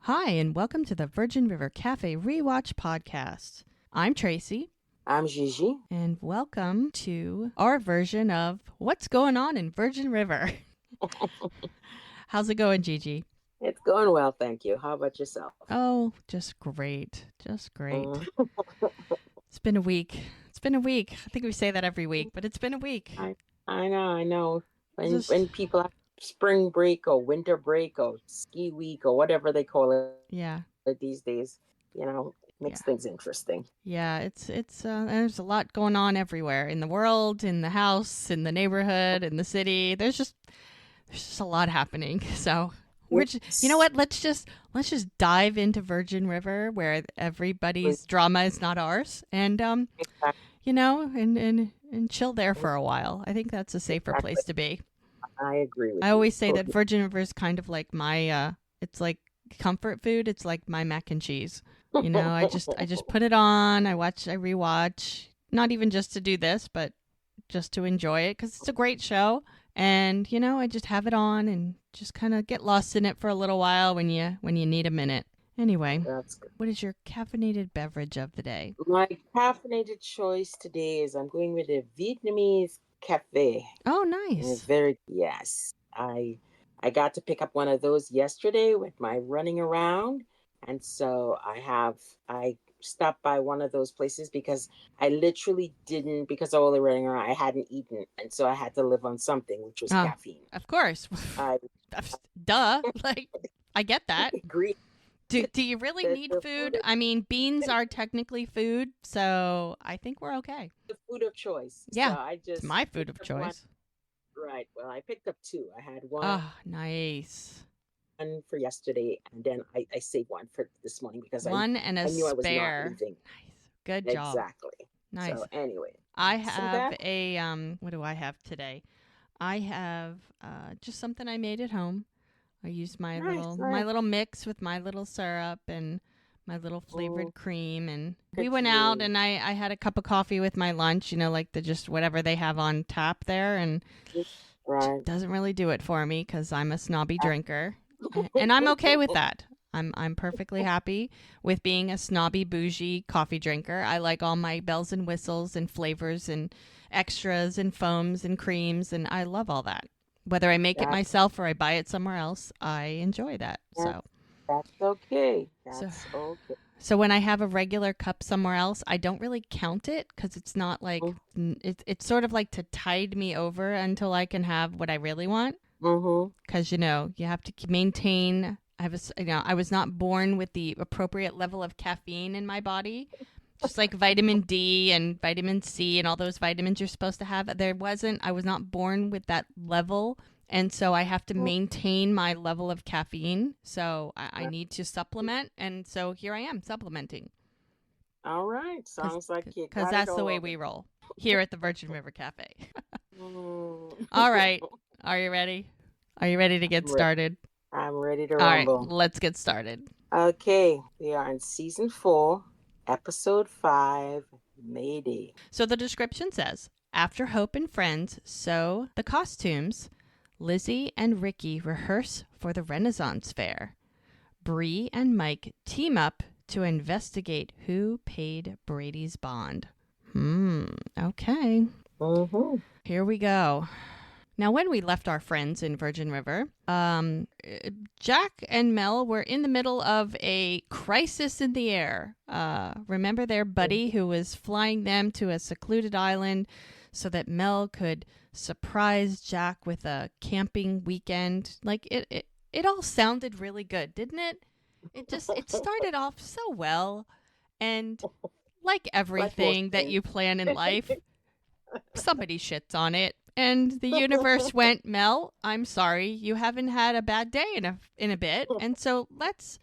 Hi, and welcome to the Virgin River Cafe Rewatch podcast. I'm Tracy, I'm Gigi. and welcome to our version of What's Going On in Virgin River. How's it going, Gigi? It's going well, thank you. How about yourself? Oh, just great. Just great. Mm, It's been a week. It's been a week. I think we say that every week, but it's been a week. I I know. When Just, when people have spring break or winter break or ski week or whatever they call yeah, it these days, it yeah. makes things interesting. Yeah, there's a lot going on everywhere in the world, in the house, in the neighborhood, in the city. There's just a lot happening. So you know It's what? Let's just dive into Virgin River where everybody's drama is not ours, and and chill there for a while. I think that's a safer exactly. place to be. I agree I with you. always say that Totally. Virgin River is kind of like my it's like comfort food. It's like my mac and cheese. I just put it on. I rewatch. Not even just to do this, but just to enjoy it because it's a great show. And I just have it on and just kind of get lost in it for a little while when you need a minute. Anyway, That's good. what is your caffeinated beverage of the day? My caffeinated choice today is I'm going with a Vietnamese cafe. Oh, And it's nice. very, yes. I got to pick up one of those yesterday with my running around. And so I stopped by one of those places because I literally didn't, because of all the running around, I hadn't eaten. And so I had to live on something, which was Oh, caffeine. of course. I Duh. Like, I get that. agree. Do you really The, need the food food? I mean, beans are technically food, so I think we're okay. the food of choice. So Yeah, I it's just my food picked of up one. choice. Right. Well, I picked up two. I had one Oh, nice. for yesterday, and then I saved one for this morning because One and a I knew I was not spare. leaving. Nice. Good job. Exactly. Nice. So anyway, I so have that a what do I have today? I have just something I made at home. I used my nice, little my nice. little mix with my little syrup and my little Mm, flavored cream, and we look at went out you. and I had a cup of coffee with my lunch, like the just whatever they have on tap there, and Right. doesn't really do it for me cuz I'm a snobby drinker. And I'm okay with that. I'm perfectly happy with being a snobby bougie coffee drinker. I like all my bells and whistles and flavors and extras and foams and creams, and I love all that. Whether I make it That, myself or I buy it somewhere else, I enjoy that. that So that's okay. so That's okay. so when I have a regular cup somewhere else, I don't really count it because it's not like it's sort of like to tide me over until I can have what I really want. Mm-hmm. Because you have to maintain. I was not born with the appropriate level of caffeine in my body, just like vitamin D and vitamin C and all those vitamins you're supposed to have. There wasn't. I was not born with that level, and so I have to maintain my level of caffeine. So I need to supplement, and so here I am supplementing All right. because Sounds like you because got it that's the way all. we roll here at the Virgin River Cafe. Mm. All right, are you ready? Are you ready to get I'm ready. started? I'm ready to All right, rumble. let's get started. Okay, we are in season 4, episode 5, Mayday. So the description says after Hope and friends sew the costumes, Lizzie and Ricky rehearse for the Renaissance Fair. Brie and Mike team up to investigate who paid Brady's bond. Okay. Mm-hmm. Here we go. Now, when we left our friends in Virgin River, Jack and Mel were in the middle of a crisis in the air. Remember their buddy who was flying them to a secluded island so that Mel could surprise Jack with a camping weekend? Like it all sounded really good, didn't it? It started off so well, and like Like most everything that things. you plan in life, somebody shits on it. And the universe went, Mel, I'm sorry, you haven't had a bad day in a bit, and so let's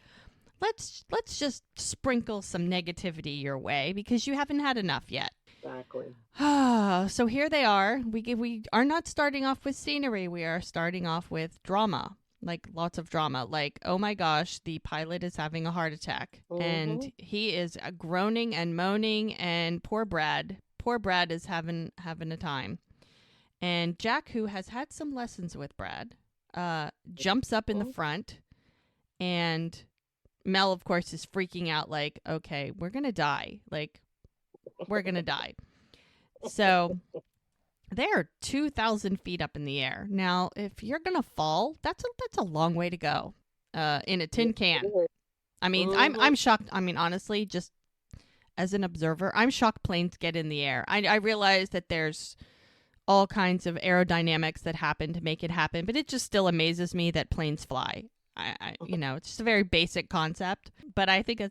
just sprinkle some negativity your way because you haven't had enough yet. Exactly. So here they are. We are not starting off with scenery. We are starting off with drama, like lots of drama. Like, oh my gosh, the pilot is having a heart attack, Mm-hmm. and he is groaning and moaning, and poor Brad is having a time. And Jack, who has had some lessons with Brad, jumps up in the front and Mel, of course, is freaking out like, okay, we're going to die. Like, we're going to die. So they're 2,000 feet up in the air. Now, if you're going to fall, that's a long way to go in a tin can. I mean, I'm shocked. I mean, honestly, just as an observer, I'm shocked planes get in the air. I realize that there's all kinds of aerodynamics that happen to make it happen, but it just still amazes me that planes fly. It's just a very basic concept, but I think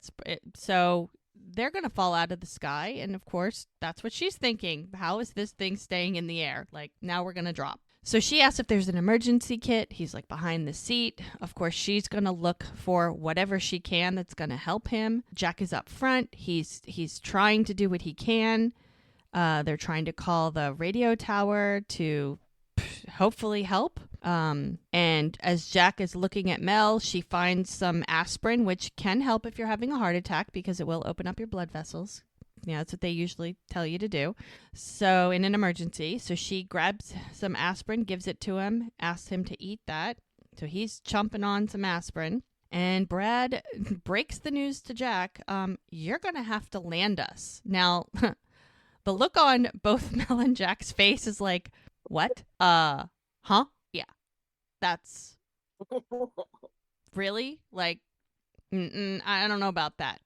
so they're going to fall out of the sky. And of course, that's what she's thinking. How is this thing staying in the air? Like, now we're going to drop. So she asks if there's an emergency kit. He's like behind the seat. Of course, she's going to look for whatever she can that's going to help him. Jack is up front. He's trying to do what he can. They're trying to call the radio tower to hopefully help. And as Jack is looking at Mel, she finds some aspirin, which can help if you're having a heart attack because it will open up your blood vessels. Yeah, that's what they usually tell you to do. So in an emergency, so she grabs some aspirin, gives it to him, asks him to eat that. So he's chomping on some aspirin. And Brad breaks the news to Jack, you're going to have to land us. Now, the look on both Mel and Jack's face is like, what? Huh? Yeah. That's really? Like, I don't know about that.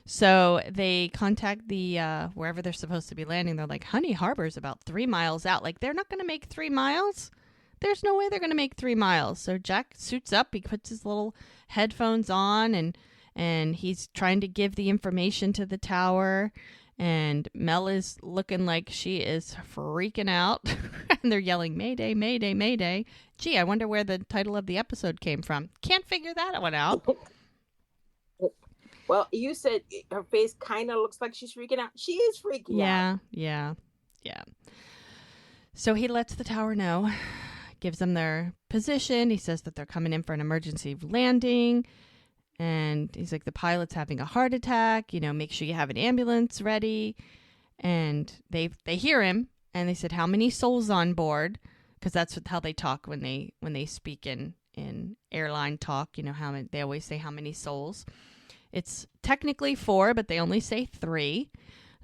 So they contact the wherever they're supposed to be landing. They're like, Honey Harbor's about 3 miles out. Like, they're not going to make 3 miles? There's no way they're going to make 3 miles. So Jack suits up. He puts his little headphones on, and he's trying to give the information to the tower. And Mel is looking like she is freaking out. And they're yelling, Mayday, Mayday, Mayday. Gee, I wonder where the title of the episode came from. Can't figure that one out. Well, you said her face kind of looks like she's freaking out. She is freaking out. Yeah. So he lets the tower know, gives them their position. He says that they're coming in for an emergency landing. And he's like, the pilot's having a heart attack. Make sure you have an ambulance ready. And they hear him, and they said, how many souls on board? Because that's how they talk when they speak in airline talk. They always say how many souls. It's technically 4, but they only say 3.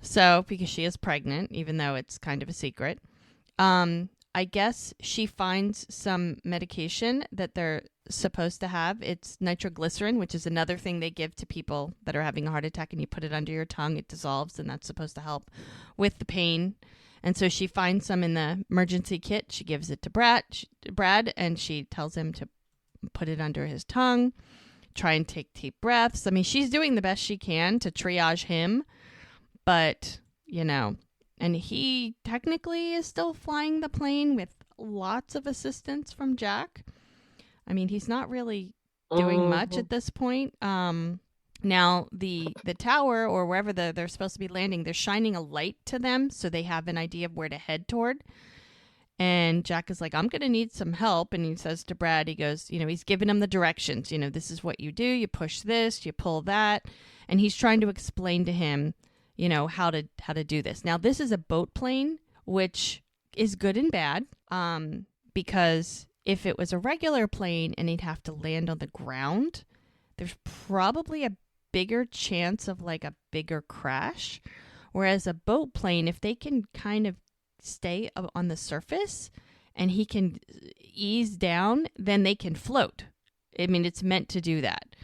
So, because she is pregnant, even though it's kind of a secret. I guess she finds some medication that they're supposed to have. It's nitroglycerin, which is another thing they give to people that are having a heart attack, and you put it under your tongue, it dissolves, and that's supposed to help with the pain. And so she finds some in the emergency kit. She gives it to Brad, and she tells him to put it under his tongue. Try and take deep breaths. I mean, she's doing the best she can to triage him, but, and he technically is still flying the plane with lots of assistance from Jack. I mean, he's not really doing much at this point. Now, the tower, or wherever they're supposed to be landing, they're shining a light to them so they have an idea of where to head toward. And Jack is like, I'm going to need some help. And he says to Brad, he goes, he's giving him the directions. This is what you do. You push this, you pull that. And he's trying to explain to him, how to do this. Now, this is a boat plane, which is good and bad, because if it was a regular plane and he'd have to land on the ground, there's probably a bigger chance of like a bigger crash. Whereas a boat plane, if they can kind of stay on the surface and he can ease down, then they can float. I mean, it's meant to do that.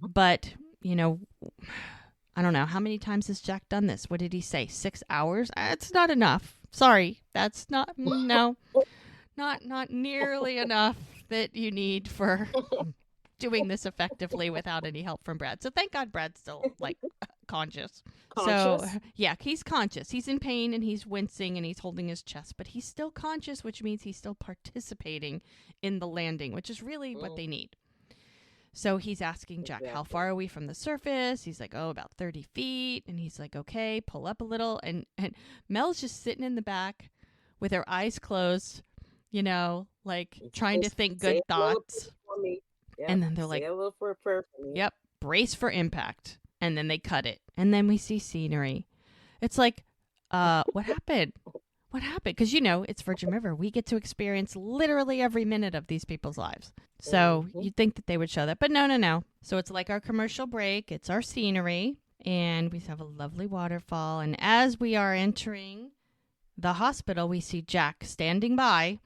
But, I don't know. How many times has Jack done this? What did he say? 6 hours? It's not enough. Sorry. That's not, no. Not nearly enough that you need for doing this effectively without any help from Brad. So thank God Brad's still conscious. So yeah, he's conscious. He's in pain and he's wincing and he's holding his chest, but he's still conscious, which means he's still participating in the landing, which is really what they need. So he's asking Jack, how far are we from the surface? He's like, about 30 feet. And he's like, okay, pull up a little. And Mel's just sitting in the back with her eyes closed, trying to think good thoughts. Yep. And then they're like, say a little for a prayer for me. Yep, brace for impact. And then they cut it. And then we see scenery. It's like, what happened? what happened? Because, it's Virgin River. We get to experience literally every minute of these people's lives. So Mm-hmm. you'd think that they would show that. But no, no, no. So it's like our commercial break. It's our scenery. And we have a lovely waterfall. And as we are entering the hospital, we see Jack standing by,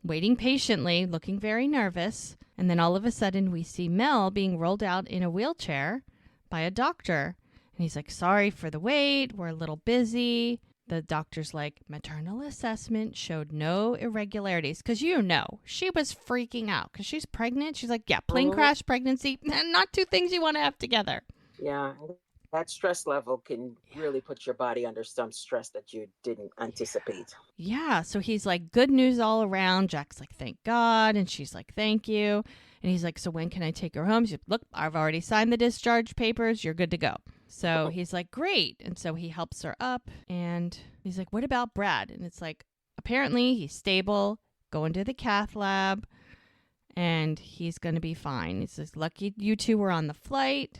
waiting patiently, looking very nervous. And then all of a sudden, we see Mel being rolled out in a wheelchair by a doctor. And he's like, sorry for the wait. We're a little busy. The doctor's like, maternal assessment showed no irregularities. Because she was freaking out because she's pregnant. She's like, yeah, plane Mm-hmm. crash, pregnancy, not two things you want to have together. Yeah, that stress level can really put your body under some stress that you didn't anticipate. Yeah. So he's like, good news all around. Jack's like, thank God. And she's like, thank you. And he's like, so when can I take her home? She's like, look, I've already signed the discharge papers. You're good to go. So he's like, great. And so he helps her up. And he's like, what about Brad? And it's like, apparently he's stable, going to the cath lab, and he's going to be fine. He says, lucky you two were on the flight,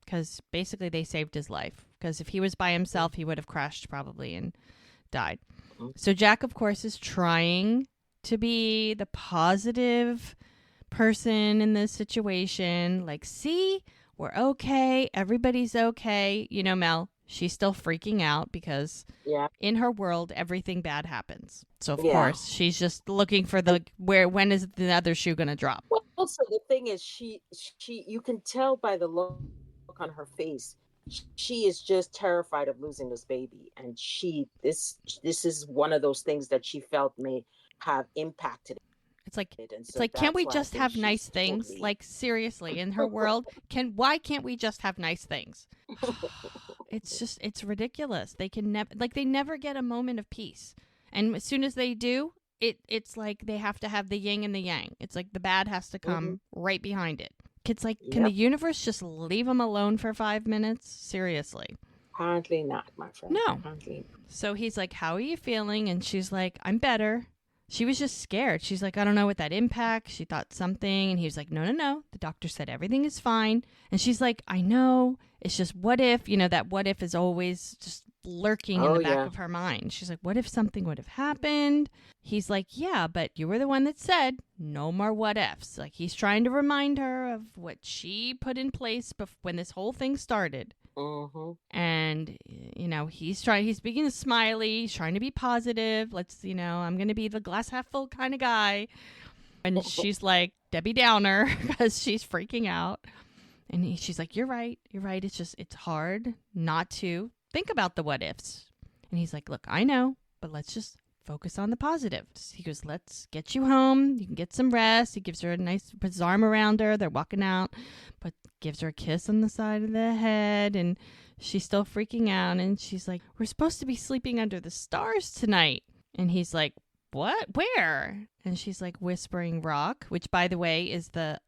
because basically they saved his life. Because if he was by himself, he would have crashed probably and died. So Jack, of course, is trying to be the positive person in this situation. Like, see, we're okay. Everybody's okay. Mel, she's still freaking out because in her world, everything bad happens. So, of course, she's just looking for when is the other shoe going to drop? Well, also the thing is, you can tell by the look on her face, she is just terrified of losing this baby, and this is one of those things that she felt may have impacted. It's like, And so can't we that's why I just think have she's nice things? totally. Like, seriously, in her world, why can't we just have nice things? It's ridiculous. They can they never get a moment of peace. And as soon as they do, it's like they have to have the yin and the yang. It's like the bad has to come right behind it. It's like, can the universe just leave them alone for 5 minutes? Seriously. Apparently not, my friend. No. Apparently not. So he's like, how are you feeling? And she's like, I'm better. She was just scared. She's like, I don't know what that impact. She thought something. And he was like, no, no, no. The doctor said everything is fine. And she's like, I know. It's just what if, that what if is always just lurking in the back of her mind. She's like, what if something would have happened? He's like, yeah, but you were the one that said no more what ifs. Like, he's trying to remind her of what she put in place when this whole thing started. And, he's being smiley, he's trying to be positive. I'm going to be the glass half full kind of guy. And she's like Debbie Downer because she's freaking out. And she's like, you're right. It's hard not to think about the what ifs. And he's like, look, I know, but let's just focus on the positives. He goes, let's get you home. You can get some rest. He gives her a nice, puts his arm around her. They're walking out, but gives her a kiss on the side of the head. And she's still freaking out. And she's like, we're supposed to be sleeping under the stars tonight. And he's like, what? Where? And she's like, Whispering Rock, which, by the way, is the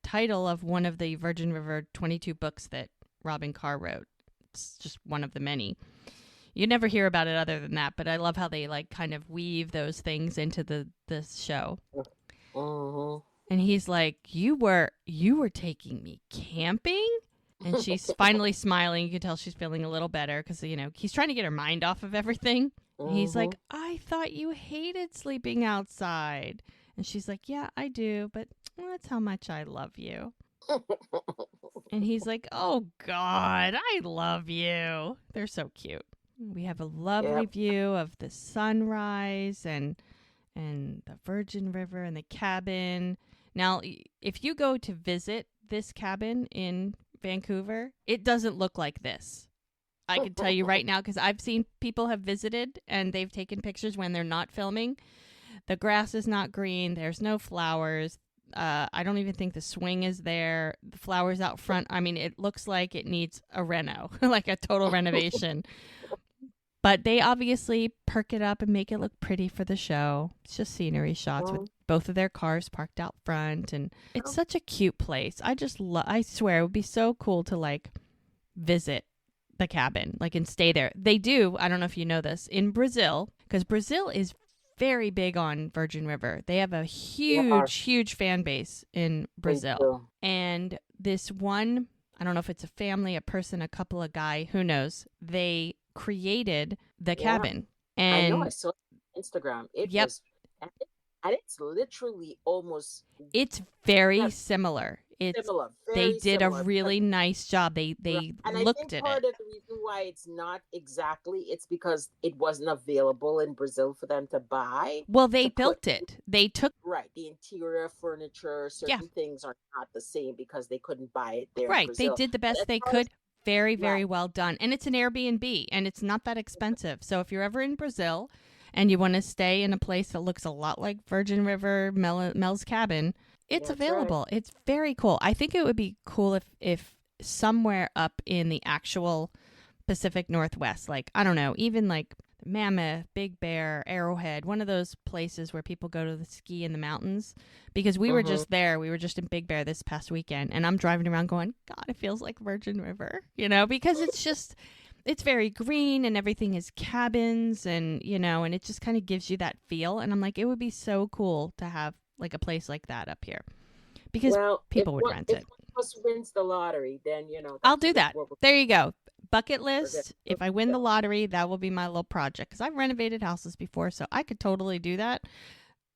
title of one of the Virgin River 22 books that Robin Carr wrote. It's just one of the many. You never hear about it other than that, but I love how they kind of weave those things into this show. And he's like, you were taking me camping? And she's finally smiling. You can tell she's feeling a little better because, he's trying to get her mind off of everything. And he's like, I thought you hated sleeping outside. And she's like, yeah, I do, but that's how much I love you. And he's like, oh, God, I love you. They're so cute. We have a lovely view of the sunrise and the Virgin River and the cabin. Now, if you go to visit this cabin in Vancouver, it doesn't look like this. I can tell you right now, because I've seen people have visited and they've taken pictures when they're not filming. The grass is not green. There's no flowers. I don't even think the swing is there. The flowers out front. I mean, it looks like it needs a reno, like a total renovation. But they obviously perk it up and make it look pretty for the show. It's just scenery shots with both of their cars parked out front. And it's such a cute place. I swear it would be so cool to visit the cabin, and stay there. They do, I don't know if you know this, in Brazil, because Brazil is very big on Virgin River. They have a huge fan base in Brazil. And this one, I don't know if it's a family, a person, a couple, a guy, who knows, they created the cabin. I know. I And saw it on Instagram. It yep, was, and it's literally almost it's very not similar. It's similar, they very did a similar. Because really nice job. right, They and I looked think at it. part of the reason why it's not exactly, it's because it wasn't available in Brazil for them to buy Well, they to put. built it. They took Right, the interior furniture, yeah, certain things are not the same because they couldn't buy it there in right. They Brazil. did the But best as they far as could. Very, right, very well done. And it's an Airbnb and it's not that expensive. So if you're ever in Brazil and you want to stay in a place that looks a lot like Virgin River Mel's cabin, it's that's right. available. It's very cool. I think it would be cool if somewhere up in the actual Pacific Northwest, like, I don't know, even like Mammoth, Big Bear, Arrowhead, one of those places where people go to the ski in the mountains. Because we were Mm-hmm. just there. We were just in Big Bear this past weekend. And I'm driving around going, God, it feels like Virgin River, because it's just, it's very green and everything is cabins and it just kind of gives you that feel. And I'm like, it would be so cool to have like a place like that up here because Well, people would rent if it. one of us wins the lottery, then I'll that's do that. what There you go. Bucket we're gonna list. do. If I win the lottery, that will be my little project because I've renovated houses before, so I could totally do that.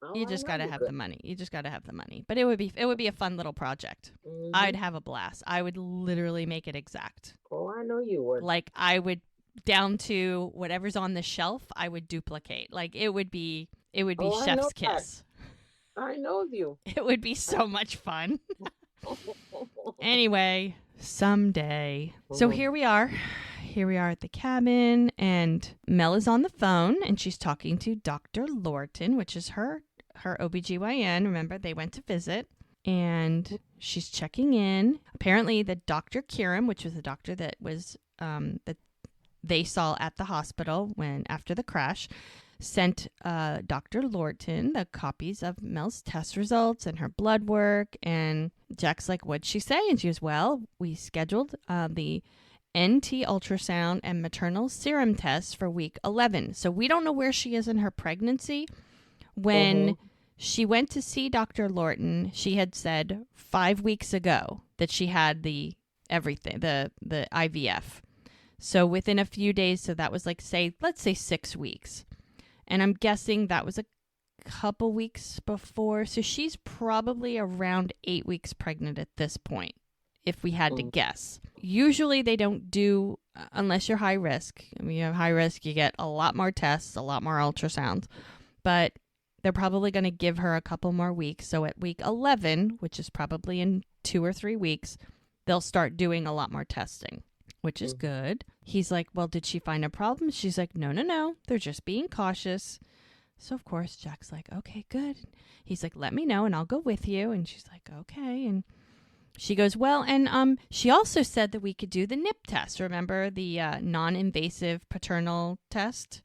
Oh, You I just know got to you have could. the money. You just got to have the money. But it would be a fun little project. I'd Mm-hmm. have a blast. I would literally make it exact. Oh, I know you would. Like I would down to whatever's on the shelf, I would duplicate. Like it would be Oh, I know chef's that. kiss. I know you. It would be so much fun. Anyway, someday. So Mhm. here we are. Here we are at the cabin, and Mel is on the phone, and she's talking to Dr. Lorton, which is her OBGYN. Remember, they went to visit, and she's checking in. Apparently, the Dr. Kiram, which was the doctor that was that they saw at the hospital when after the crash, sent Dr. Lorton the copies of Mel's test results and her blood work. And Jack's like, what'd she say? And she goes, well, we scheduled the NT ultrasound and maternal serum tests for week 11. So we don't know where she is in her pregnancy. When Mhm. she went to see Dr. Lorton, she had said 5 weeks ago that she had the everything, the IVF. So within a few days, so that was like, let's say 6 weeks. And I'm guessing that was a couple weeks before. So she's probably around 8 weeks pregnant at this point, if we had to Mhm. guess. Usually they don't do, unless you're high risk. I mean, you have high risk, you get a lot more tests, a lot more ultrasounds. But they're probably going to give her a couple more weeks. So at week 11, which is probably in 2 or 3 weeks, they'll start doing a lot more testing, which is Mhm. good. He's like, well, did she find a problem? She's like, no, no, no. They're just being cautious. So, of course, Jack's like, okay, good. He's like, let me know and I'll go with you. And she's like, okay. And she goes, well, and she also said that we could do the NIP test. Remember the non-invasive paternal test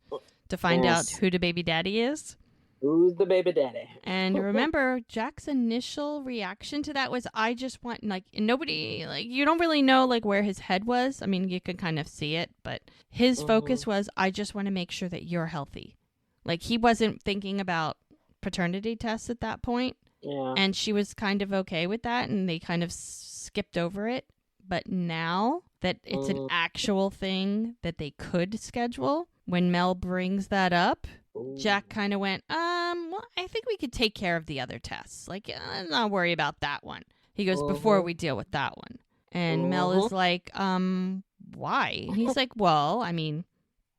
to find out Yes. who the baby daddy is? Who's the baby daddy? And remember, Jack's initial reaction to that was, I just want, like, nobody, like, you don't really know, like, where his head was. I mean, you could kind of see it, but his Mhm. focus was, I just want to make sure that you're healthy. Like, he wasn't thinking about paternity tests at that point, Yeah. and she was kind of okay with that, and they kind of skipped over it. But now that it's an Mm. actual thing that they could schedule, when Mel brings that up, Ooh. Jack kind of went, well, I think we could take care of the other tests. Like, not worry about that one. He goes, before Mhm. we deal with that one. And Mel Mhm. is like, why? And he's like, well, I mean,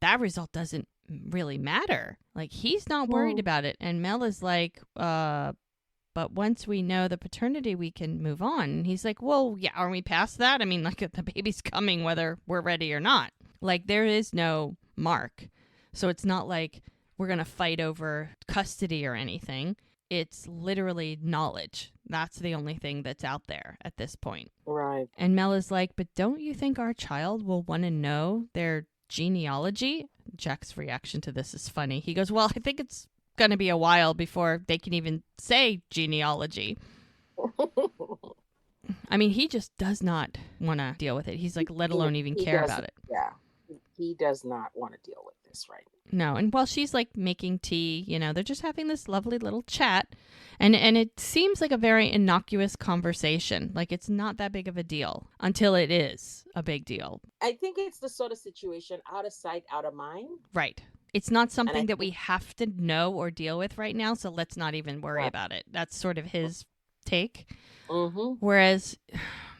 that result doesn't really matter. Like, he's not worried Mm. about it. And Mel is like, but once we know the paternity, we can move on. And he's like, well, yeah, are we past that? I mean, like, the baby's coming whether we're ready or not. Like, there is no mark. So it's not like we're going to fight over custody or anything. It's literally knowledge. That's the only thing that's out there at this point. Right. And Mel is like, but don't you think our child will want to know their genealogy? Jack's reaction to this is funny. He goes, well, I think it's going to be a while before they can even say genealogy. I mean, he just does not want to deal with it. He's like, let alone even He care doesn't. about it. Yeah. He does not want to deal with this right No, and while she's like making tea, they're just having this lovely little chat, and it seems like a very innocuous conversation. Like it's not that big of a deal until it is a big deal. I think it's the sort of situation out of sight, out of mind. Right. it's not And I something that think, we have to know or deal with right now, so let's not even worry right. about it. That's sort of his take. Mm-hmm. Whereas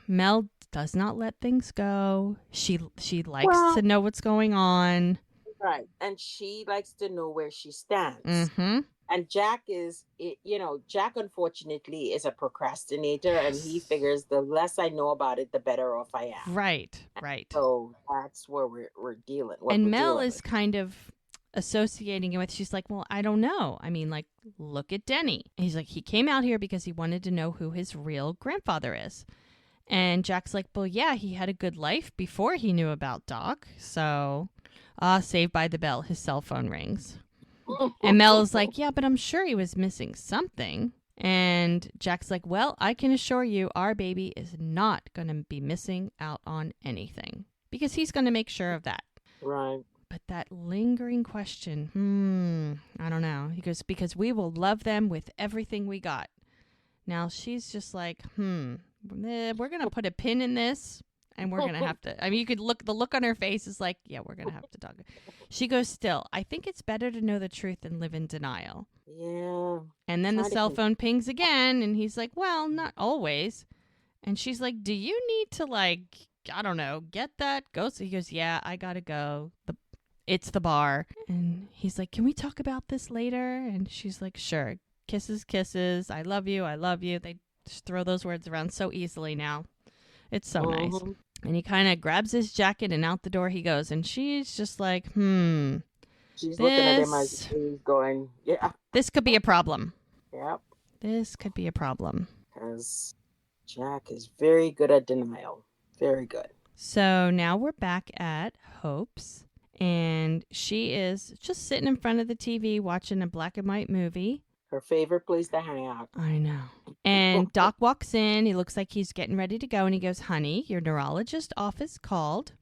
Mel does not let things go. She likes to Well, know what's going on. right. And she likes to know where she stands. Mm-hmm. And Jack Jack unfortunately is a procrastinator, and he Yes. figures the less I know about it, the better off I am. Right, right. So that's where we're dealing, what And we're Mel dealing is with. kind of associating it with, she's like, well, I don't know. I mean, like, look at Denny. He's like, he came out here because he wanted to know who his real grandfather is. And Jack's like, well, yeah, he had a good life before he knew about Doc. So, Saved by the Bell, his cell phone rings. And Mel is like, yeah, but I'm sure he was missing something. And Jack's like, well, I can assure you our baby is not going to be missing out on anything because he's going to make sure of that. Right. But that lingering question, I don't know. He goes, because we will love them with everything we got. Now she's just like, we're going to put a pin in this and we're going to have to. I mean, you could look, the look on her face is like, yeah, we're going to have to talk. She goes, still, I think it's better to know the truth than live in denial. Yeah. And then the Trying to cell phone pings again and he's like, well, not always. And she's like, do you need to, like, I don't know, get that? Go. So he goes, yeah, I got to go. It's the bar. And he's like, can we talk about this later? And she's like, sure. Kisses, kisses. I love you. I love you. They just throw those words around so easily now. It's so nice. Mm-hmm. And he kind of grabs his jacket and out the door he goes. And she's just like, She's looking at him as this, he's going, yeah, this could be a problem. yeah, This could be a problem. because Jack is very good at denial. Very good. So now we're back at Hope's. And she is just sitting in front of the TV watching a black and white movie. Her favorite place to hang out. I know. And Doc walks in. He looks like he's getting ready to go. And he goes, honey, your neurologist office called.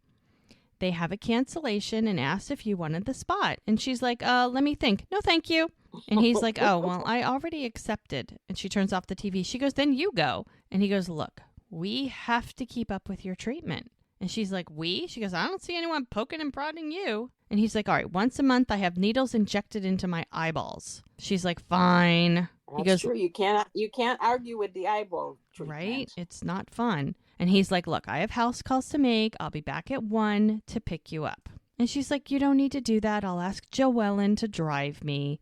They have a cancellation and asked if you wanted the spot. And she's like, let me think. No, thank you. And he's like, oh, well, I already accepted. And she turns off the TV. She goes, then you go. And he goes, look, we have to keep up with your treatment. And she's like, we? She goes, I don't see anyone poking and prodding you. And he's like, all right, once a month I have needles injected into my eyeballs. She's like, fine. He That's goes, true. You can't argue with the eyeball treatment. right? It's not fun. And he's like, look, I have house calls to make. I'll be back at 1 to pick you up. And she's like, you don't need to do that. I'll ask Joellen to drive me.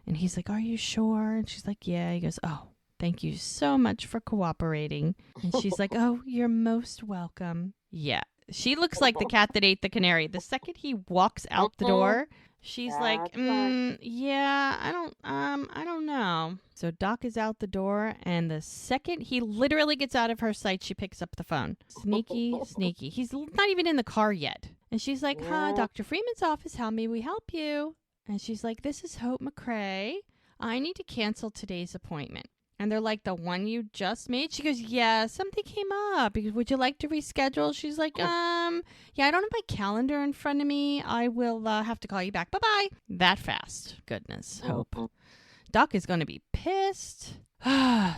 And he's like, are you sure? And she's like, yeah. He goes, oh, thank you so much for cooperating. And she's like, oh, you're most welcome. Yeah. She looks like the cat that ate the canary. The second he walks out the door, she's like, That's right. yeah, I don't know. So Doc is out the door, and the second he literally gets out of her sight, she picks up the phone. Sneaky, sneaky. He's not even in the car yet. And she's like, Yeah. Dr. Freeman's office, how may we help you? And she's like, this is Hope McCrae. I need to cancel today's appointment. And they're like, the one you just made? She goes, yeah, something came up. Would you like to reschedule? She's like, yeah, I don't have my calendar in front of me. I will have to call you back. Bye-bye. That fast. Goodness, Hope. Doc is going to be pissed.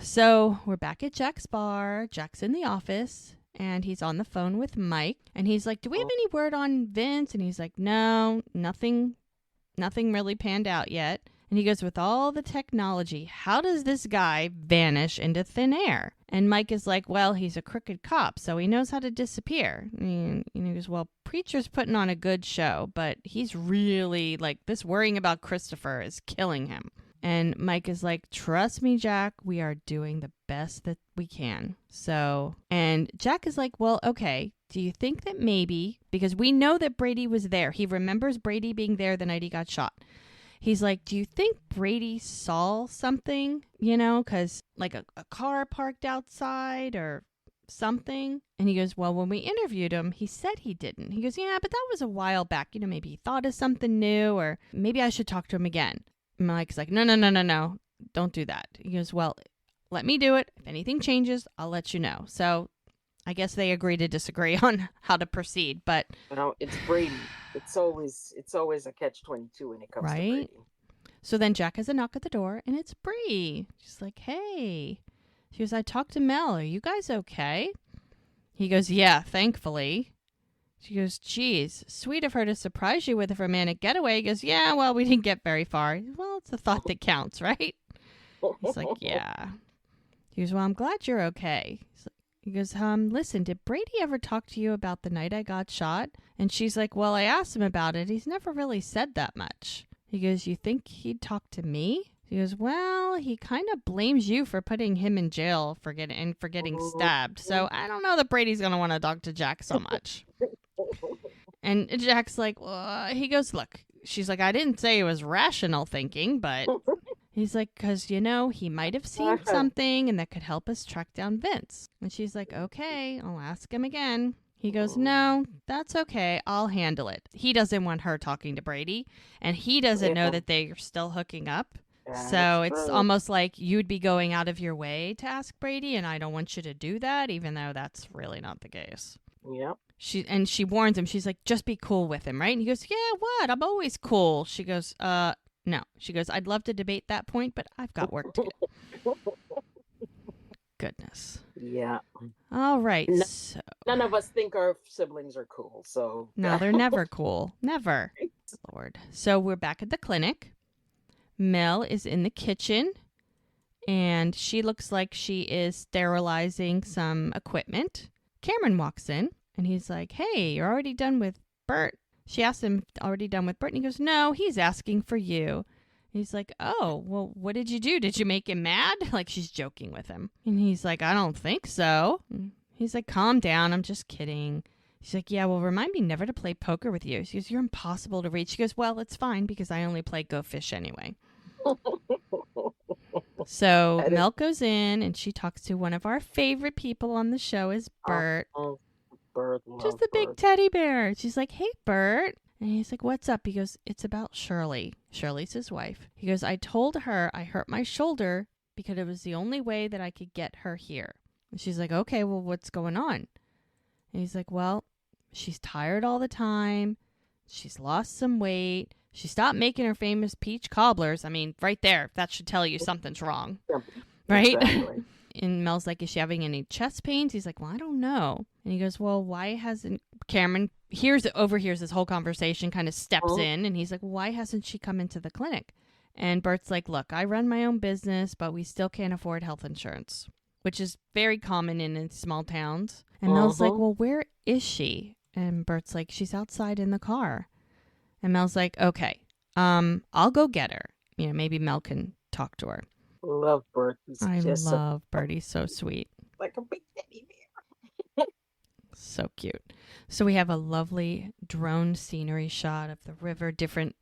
So we're back at Jack's bar. Jack's in the office, and he's on the phone with Mike. And he's like, do we have any word on Vince? And he's like, no, nothing really panned out yet. And he goes, with all the technology, how does this guy vanish into thin air? And Mike is like, well, he's a crooked cop, so he knows how to disappear. And he goes, well, Preacher's putting on a good show, but he's really, like, this worrying about Christopher is killing him. And Mike is like, trust me, Jack, we are doing the best that we can. So, and Jack is like, well, okay, do you think that maybe, because we know that Brady was there. He remembers Brady being there the night he got shot. He's like, do you think Brady saw something, because like a car parked outside or something? And he goes, well, when we interviewed him, he said he didn't. He goes, yeah, but that was a while back. Maybe he thought of something new, or maybe I should talk to him again. And Mike's like, no, don't do that. He goes, well, let me do it. If anything changes, I'll let you know. So I guess they agree to disagree on how to proceed, but It's Brady. It's always a catch-22 when it comes to Brady. So then Jack has a knock at the door, and it's Brie. She's like, hey. She goes, I talked to Mel. Are you guys okay? He goes, yeah, thankfully. She goes, geez, sweet of her to surprise you with a romantic getaway. He goes, yeah, well, we didn't get very far. Well, it's a thought that counts, right? He's like, yeah. He goes, well, I'm glad you're okay. He goes, listen, did Brady ever talk to you about the night I got shot? And she's like, well, I asked him about it. He's never really said that much. He goes, you think he'd talk to me? He goes, well, he kind of blames you for putting him in jail for getting stabbed. So I don't know that Brady's going to want to talk to Jack so much. And Jack's like, well, he goes, look, she's like, I didn't say it was rational thinking, but he's like, because, he might have seen something and that could help us track down Vince. And she's like, okay, I'll ask him again. He goes, no, that's okay. I'll handle it. He doesn't want her talking to Brady, and he doesn't know that they're still hooking up. So it's almost like you'd be going out of your way to ask Brady, and I don't want you to do that, even though that's really not the case. Yep. She warns him. She's like, just be cool with him, right? And he goes, yeah, what? I'm always cool. She goes, no. She goes, I'd love to debate that point, but I've got work to do. Goodness. Yeah. All right. None of us think our siblings are cool, so. No, they're never cool. Never. Lord. So we're back at the clinic. Mel is in the kitchen, and she looks like she is sterilizing some equipment. Cameron walks in, and he's like, hey, you're already done with Bert. She asked him, already done with Bert, and he goes, no, he's asking for you. He's like, oh, well, what did you do? Did you make him mad? Like, she's joking with him. And he's like, I don't think so. He's like, calm down. I'm just kidding. She's like, yeah, well, remind me never to play poker with you. She goes, you're impossible to reach. She goes, well, it's fine because I only play Go Fish anyway. So Mel goes in and she talks to one of our favorite people on the show is Bert. Bert. Just the big teddy bear. She's like, hey, Bert. And he's like, what's up? He goes, it's about Shirley. Shirley's his wife. He goes, I told her I hurt my shoulder because it was the only way that I could get her here. And she's like, okay, well, what's going on? And he's like, well, she's tired all the time. She's lost some weight. She stopped making her famous peach cobblers. I mean, right there, that should tell you something's wrong. Yeah, right? exactly. And Mel's like, is she having any chest pains? He's like, well, I don't know. And he goes, well, why hasn't Cameron overhears this whole conversation, kind of steps in, and he's like, why hasn't she come into the clinic? And Bert's like, look, I run my own business, but we still can't afford health insurance, which is very common in small towns. And Mel's like, well, where is she? And Bert's like, she's outside in the car. And Mel's like, okay, I'll go get her. Maybe Mel can talk to her. Love Bert. I love Bert. He's so sweet. Like a big teddy bear. So cute. So we have a lovely drone scenery shot of the river, different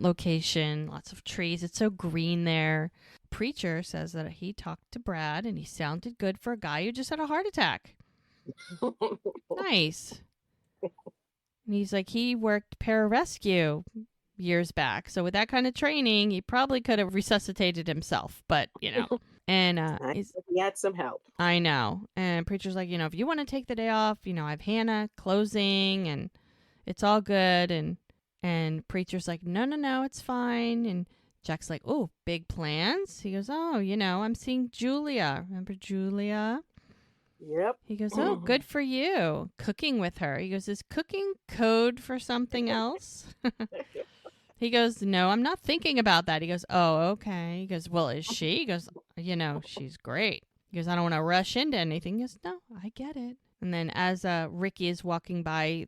location, lots of trees. It's so green there. Preacher says that he talked to Brad and he sounded good for a guy who just had a heart attack. Nice. And he's like, he worked pararescue years back. So with that kind of training, he probably could have resuscitated himself. But, and he had some help. I know. And Preacher's like, if you want to take the day off, I have Hannah closing and it's all good. And Preacher's like, no, it's fine. And Jack's like, oh, big plans? He goes, oh, I'm seeing Julia. Remember Julia? Yep. He goes, oh, good for you. Cooking with her. He goes, is cooking code for something else? He goes, no, I'm not thinking about that. He goes, oh, okay. He goes, well, is she? He goes, she's great. He goes, I don't want to rush into anything. He goes, no, I get it. And then as Ricky is walking by,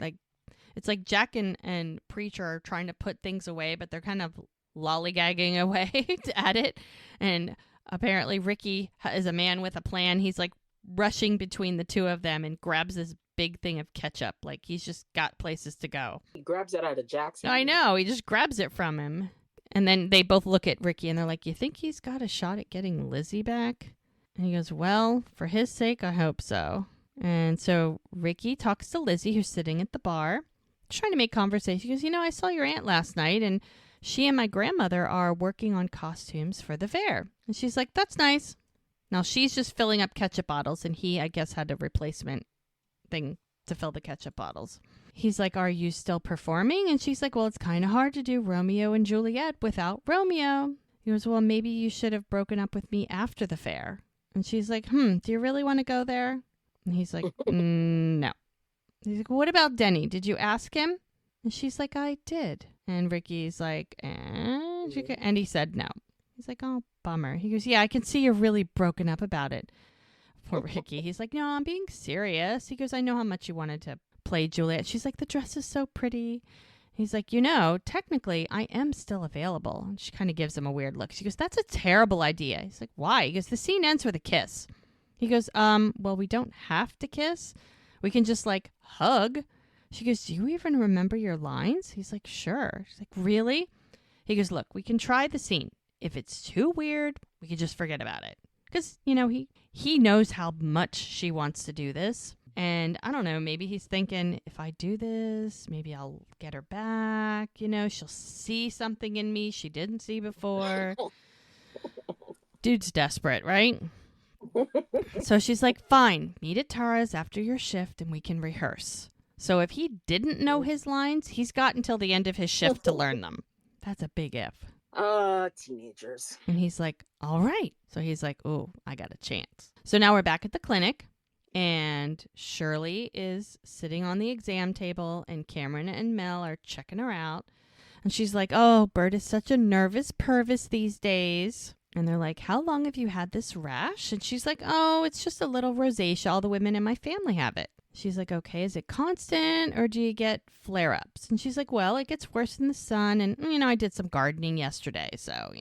it's like Jack and Preacher are trying to put things away, but they're kind of lollygagging away at it. And apparently Ricky is a man with a plan. He's like rushing between the two of them and grabs this big thing of ketchup. Like he's just got places to go. He grabs it out of Jack's hand. I know. He just grabs it from him. And then they both look at Ricky and they're like, you think he's got a shot at getting Lizzie back? And he goes, well, for his sake, I hope so. And so Ricky talks to Lizzie, who's sitting at the bar, trying to make conversation. He goes, I saw your aunt last night and she and my grandmother are working on costumes for the fair. And she's like, that's nice. Now she's just filling up ketchup bottles and he, I guess, had a replacement thing to fill the ketchup bottles. He's like, are you still performing? And she's like, well, it's kind of hard to do Romeo and Juliet without Romeo. He goes, well, maybe you should have broken up with me after the fair. And she's like, do you really want to go there? And he's like, no. He's like, what about Denny? Did you ask him? And she's like, I did. And Ricky's like, and he said no. He's like, oh, bummer. He goes, yeah, I can see you're really broken up about it. Poor Ricky. He's like, no, I'm being serious. He goes, I know how much you wanted to play Juliet. She's like, the dress is so pretty. He's like, technically, I am still available. And she kind of gives him a weird look. She goes, that's a terrible idea. He's like, why? He goes, the scene ends with a kiss. He goes, well, we don't have to kiss. We can just, like, hug. She goes, do you even remember your lines? He's like, sure. She's like, really? He goes, look, we can try the scene. If it's too weird, we can just forget about it. Because, he knows how much she wants to do this. And I don't know, maybe he's thinking, if I do this, maybe I'll get her back. She'll see something in me she didn't see before. Dude's desperate, right? So she's like, fine, meet at Tara's after your shift and we can rehearse. So if he didn't know his lines, he's got until the end of his shift to learn them. That's a big if. Teenagers. And he's like, all right. So he's like, oh, I got a chance. So now we're back at the clinic. And Shirley is sitting on the exam table, and Cameron and Mel are checking her out. And she's like, oh, Bert is such a nervous pervis these days. And they're like, how long have you had this rash? And she's like, oh, it's just a little rosacea. All the women in my family have it. She's like, okay, is it constant or do you get flare-ups? And she's like, well, it gets worse in the sun. And, I did some gardening yesterday. So,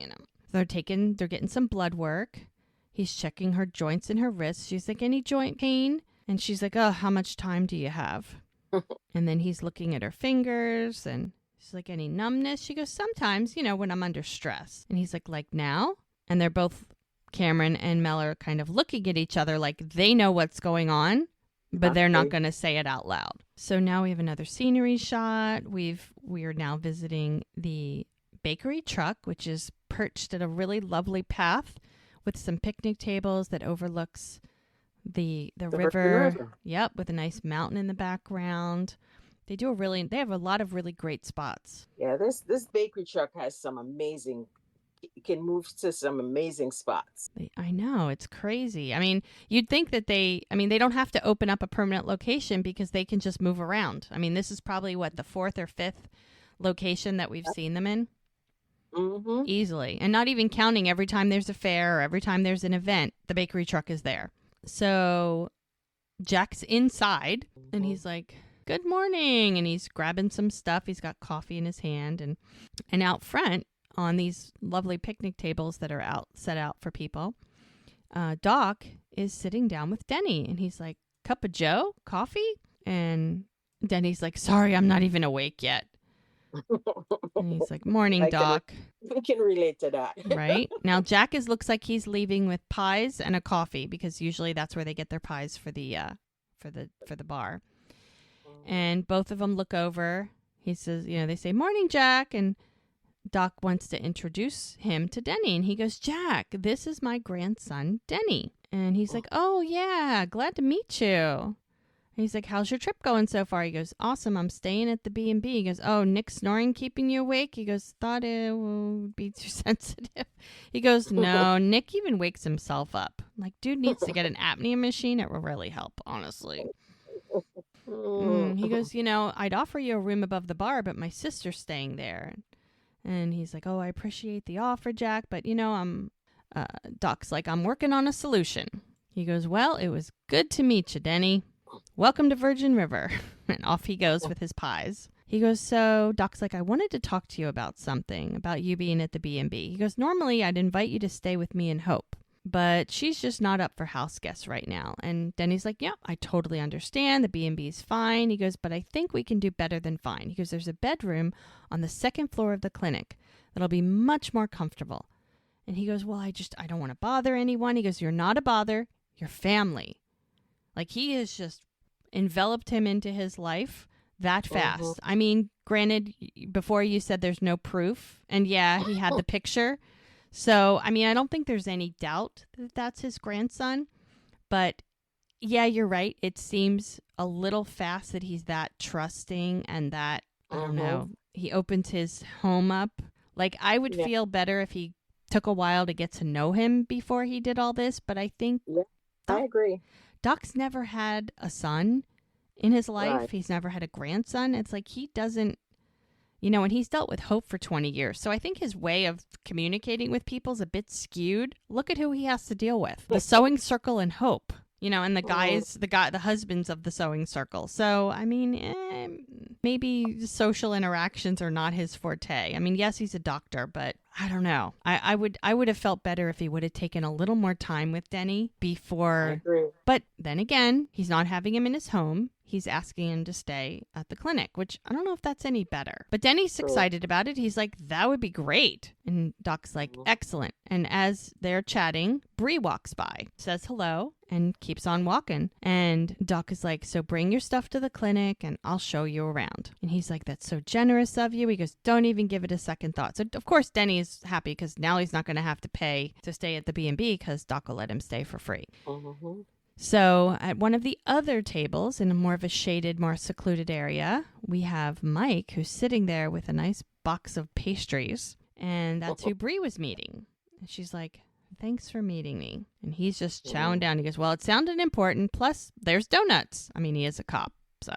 they're getting some blood work. He's checking her joints in her wrists. She's like, any joint pain? And she's like, oh, how much time do you have? And then he's looking at her fingers and she's like, any numbness? She goes, sometimes, when I'm under stress. And he's like now? And they're both, Cameron and Mel are kind of looking at each other like they know what's going on, but they're not going to say it out loud. So now we have another scenery shot. We are now visiting the bakery truck, which is perched at a really lovely path with some picnic tables that overlooks the river. Yep, with a nice mountain in the background. They have a lot of really great spots. Yeah, this bakery truck has some amazing. You can move to some amazing spots. I know, it's crazy. I mean, you'd think that they don't have to open up a permanent location because they can just move around. I mean, this is probably the fourth or fifth location that we've seen them in. Mm-hmm. Easily. And not even counting every time there's a fair or every time there's an event, the bakery truck is there. So Jack's inside and he's like, good morning. And he's grabbing some stuff. He's got coffee in his hand. And out front on these lovely picnic tables that are set out for people, Doc is sitting down with Denny. And he's like, cup of joe? Coffee? And Denny's like, sorry, I'm not even awake yet. And he's like, morning, Doc. We can relate to that. Right? Now, Jack looks like he's leaving with pies and a coffee because usually that's where they get their pies for the bar. And both of them look over. He says, they say, morning, Jack. And Doc wants to introduce him to Denny. And he goes, Jack, this is my grandson, Denny. And he's like, oh, yeah, glad to meet you. He's like, how's your trip going so far? He goes, awesome. I'm staying at the B&B. He goes, oh, Nick snoring keeping you awake? He goes, thought it would be too sensitive. He goes, no, Nick even wakes himself up. I'm like, dude needs to get an apnea machine. It will really help, honestly. He goes, I'd offer you a room above the bar, but my sister's staying there. And he's like, oh, I appreciate the offer, Jack, but, Doc's like, I'm working on a solution. He goes, well, it was good to meet you, Denny. Welcome to Virgin River. And off he goes with his pies. He goes, so Doc's like, I wanted to talk to you about something, about you being at the B&B. He goes, normally I'd invite you to stay with me and Hope, but she's just not up for house guests right now. And Denny's like, yeah, I totally understand. The B&B is fine. He goes, but I think we can do better than fine. He goes, there's a bedroom on the second floor of the clinic that'll be much more comfortable. And he goes, well, I don't want to bother anyone. He goes, you're not a bother. You're family. Like, he has just enveloped him into his life that fast. Mm-hmm. I mean, granted, before you said there's no proof. And yeah, he had the picture. So, I mean, I don't think there's any doubt that that's his grandson. But yeah, you're right. It seems a little fast that he's that trusting and that, I don't know, he opens his home up. Like, I would feel better if he took a while to get to know him before he did all this. But I think... Yeah, I agree. Doc's never had a son, in his life. Right. He's never had a grandson. It's like he doesn't, and he's dealt with hope for 20 years. So I think his way of communicating with people is a bit skewed. Look at who he has to deal with. The sewing circle and hope. And the husbands of the sewing circle. So, I mean, maybe social interactions are not his forte. I mean, yes, he's a doctor, but I don't know. I would have felt better if he would have taken a little more time with Denny I before. agree. But then again, he's not having him in his home. He's asking him to stay at the clinic, which I don't know if that's any better. But Denny's True. excited about it. He's like, that would be great. And Doc's like, excellent. And as they're chatting, Brie walks by, says hello, and keeps on walking. And Doc is like, so bring your stuff to the clinic and I'll show you around. And he's like, that's so generous of you. He goes, don't even give it a second thought. So, of course, Denny is happy because now he's not going to have to pay to stay at the B&B because Doc will let him stay for free. Mm-hmm. So at one of the other tables in a more of a shaded, more secluded area, we have Mike, who's sitting there with a nice box of pastries. And that's who Brie was meeting. And she's like, thanks for meeting me. And he's just chowing down. He goes, well, it sounded important. Plus, there's donuts. I mean, he is a cop. So,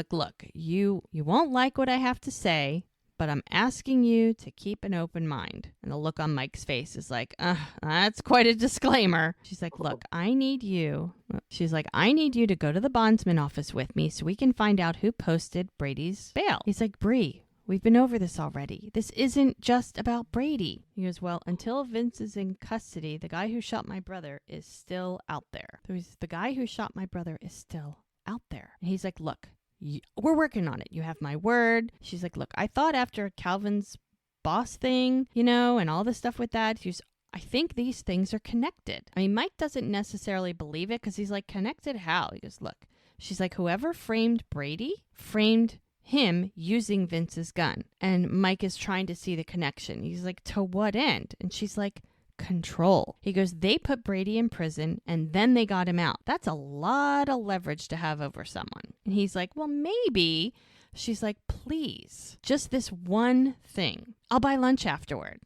look, you won't like what I have to say, but I'm asking you to keep an open mind. And the look on Mike's face is like, that's quite a disclaimer. She's like, look, I need you to go to the bondsman office with me so we can find out who posted Brady's bail. He's like, Bree, we've been over this already. This isn't just about Brady. He goes, well, until Vince is in custody, the guy who shot my brother is still out there. The guy who shot my brother is still out there. And he's like, look, we're working on it. You have my word. She's like, look, I thought after Calvin's boss thing, and all the stuff with that, I think these things are connected. I mean, Mike doesn't necessarily believe it because he's like, connected how? He goes, look, she's like, whoever framed Brady framed him using Vince's gun. And Mike is trying to see the connection. He's like, to what end? And she's like, control. He goes, they put Brady in prison and then they got him out. That's a lot of leverage to have over someone. And he's like, well, maybe. She's like, please, just this one thing. I'll buy lunch afterward.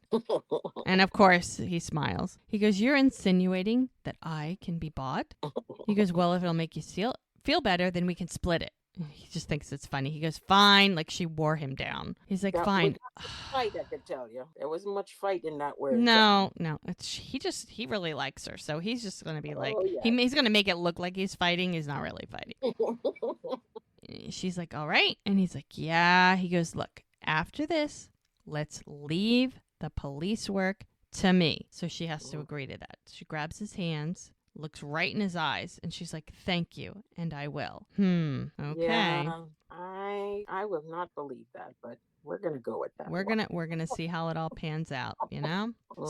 And of course, he smiles. He goes, you're insinuating that I can be bought? He goes, well, if it'll make you feel better, then we can split it. He just thinks it's funny. He goes, fine. Like she wore him down. He's like, fine. Fight, I could tell you. There wasn't much fight in that word. No. He really likes her. So he's just going to be like, he's going to make it look like he's fighting. He's not really fighting. She's like, all right. And he's like, yeah. He goes, look, after this, let's leave the police work to me. So she has to agree to that. She grabs his hands, looks right in his eyes, and she's like, thank you, and I will. Okay. Yeah, I will not believe that, but we're gonna go with that. We're gonna see how it all pans out,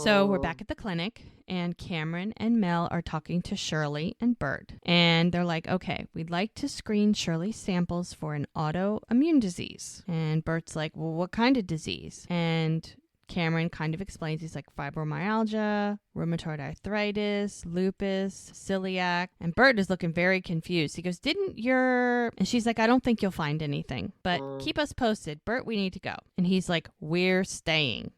So we're back at the clinic, and Cameron and Mel are talking to Shirley and Bert, and they're like, okay, we'd like to screen Shirley's samples for an autoimmune disease. And Bert's like, well, what kind of disease? And Cameron kind of explains, he's like, fibromyalgia, rheumatoid arthritis, lupus, celiac. And Bert is looking very confused. He goes, and she's like, I don't think you'll find anything, but keep us posted. Bert, we need to go. And he's like, we're staying.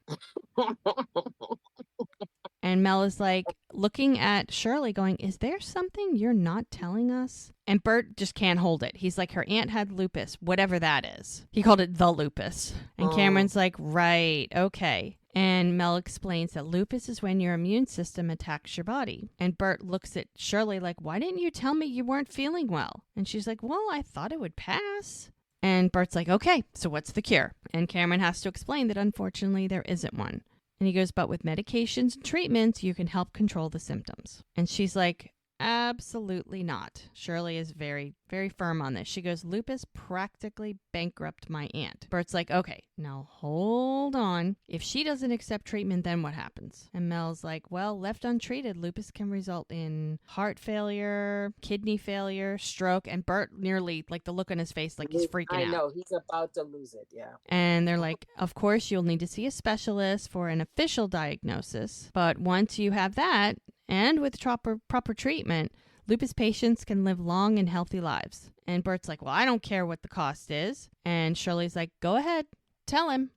And Mel is like looking at Shirley going, is there something you're not telling us? And Bert just can't hold it. He's like, her aunt had lupus, whatever that is. He called it the lupus. And Cameron's like, right, okay. And Mel explains that lupus is when your immune system attacks your body. And Bert looks at Shirley like, why didn't you tell me you weren't feeling well? And she's like, well, I thought it would pass. And Bert's like, okay, so what's the cure? And Cameron has to explain that unfortunately there isn't one. And he goes, but with medications and treatments, you can help control the symptoms. And she's like, absolutely not. Shirley is very, very firm on this. She goes, lupus practically bankrupted my aunt. Bert's like, okay, now hold on. If she doesn't accept treatment, then what happens? And Mel's like, well, left untreated, lupus can result in heart failure, kidney failure, stroke. And Bert nearly, like the look on his face, like he's freaking out. I know, he's about to lose it, yeah. And they're like, of course, you'll need to see a specialist for an official diagnosis. But once you have that, and with proper treatment, lupus patients can live long and healthy lives. And Bert's like, well, I don't care what the cost is. And Shirley's like, go ahead, tell him.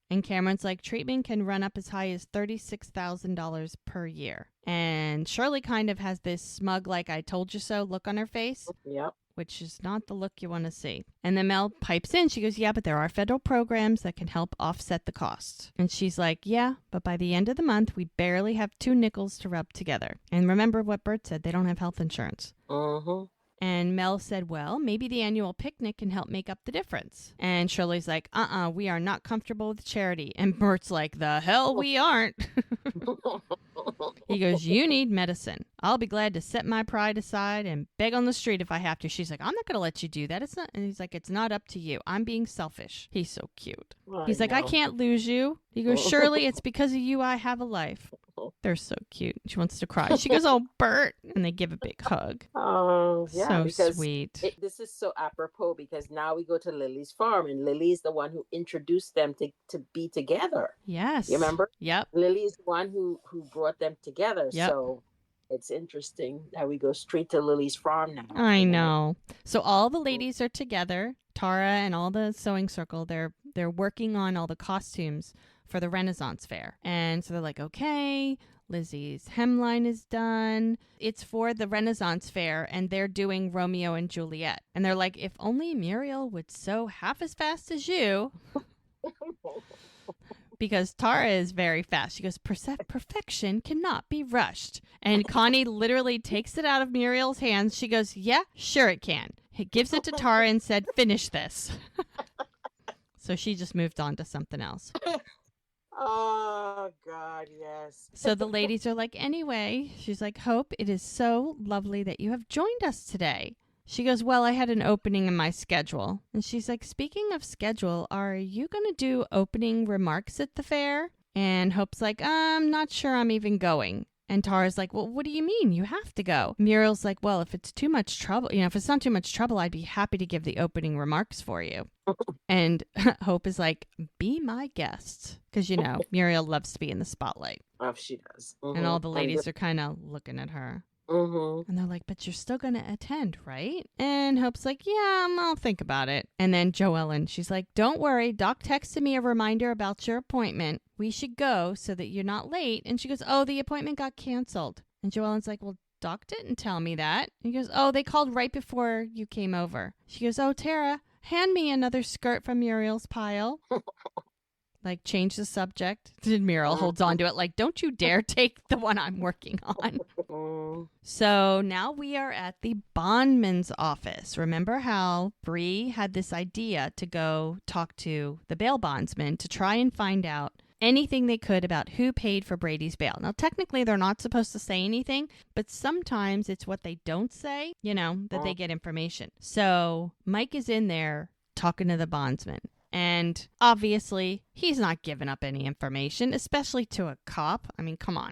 And Cameron's like, treatment can run up as high as $36,000 per year. And Shirley kind of has this smug, like I told you so look on her face. Yep. Which is not the look you want to see. And then Mel pipes in. She goes, yeah, but there are federal programs that can help offset the costs. And she's like, yeah, but by the end of the month, we barely have 2 nickels to rub together. And remember what Bert said, they don't have health insurance. Mm-hmm. And Mel said, well, maybe the annual picnic can help make up the difference. And Shirley's like, we are not comfortable with charity. And Bert's like, the hell we aren't. He goes, you need medicine. I'll be glad to set my pride aside and beg on the street if I have to. She's like, I'm not going to let you do that. It's not. And he's like, it's not up to you. I'm being selfish. He's so cute. He's like, I can't lose you. He goes, Shirley, it's because of you I have a life. They're so cute. She wants to cry. She goes, oh, Bert. And they give a big hug. Oh, yeah. So sweet. This is so apropos because now we go to Lily's farm and Lily's the one who introduced them to be together. Yes. You remember? Yep. Lily's the one who brought them together. Yep. So it's interesting that we go straight to Lily's farm now. I know. So all the ladies are together. Tara and all the sewing circle, they're working on all the costumes for the Renaissance Fair. And so they're like, okay, Lizzie's hemline is done. It's for the Renaissance Fair, and they're doing Romeo and Juliet. And they're like, if only Muriel would sew half as fast as you. Because Tara is very fast. She goes, perfection cannot be rushed. And Connie literally takes it out of Muriel's hands. She goes, yeah, sure it can. He gives it to Tara and said, finish this. So she just moved on to something else. Oh, God, yes. So the ladies are like, anyway, she's like, Hope, it is so lovely that you have joined us today. She goes, well, I had an opening in my schedule. And she's like, speaking of schedule, are you going to do opening remarks at the fair? And Hope's like, I'm not sure I'm even going. And Tara's like, well, what do you mean? You have to go. Muriel's like, well, if it's too much trouble, if it's not too much trouble, I'd be happy to give the opening remarks for you. And Hope is like, be my guest. Because, Muriel loves to be in the spotlight. Oh, she does. Mm-hmm. And all the ladies are kind of looking at her. Mm-hmm. And they're like, but you're still going to attend, right? And Hope's like, yeah, I'll think about it. And then Joellen, she's like, don't worry. Doc texted me a reminder about your appointment. We should go so that you're not late. And she goes, oh, the appointment got canceled. And Joellen's like, well, Doc didn't tell me that. And he goes, oh, they called right before you came over. She goes, oh, Tara, hand me another skirt from Muriel's pile. Like, change the subject. Muriel holds on to it like, don't you dare take the one I'm working on. So now we are at the bondman's office. Remember how Brie had this idea to go talk to the bail bondsman to try and find out anything they could about who paid for Brady's bail. Now, technically, they're not supposed to say anything, but sometimes it's what they don't say, that they get information. So Mike is in there talking to the bondsman. And obviously, he's not giving up any information, especially to a cop. I mean, come on.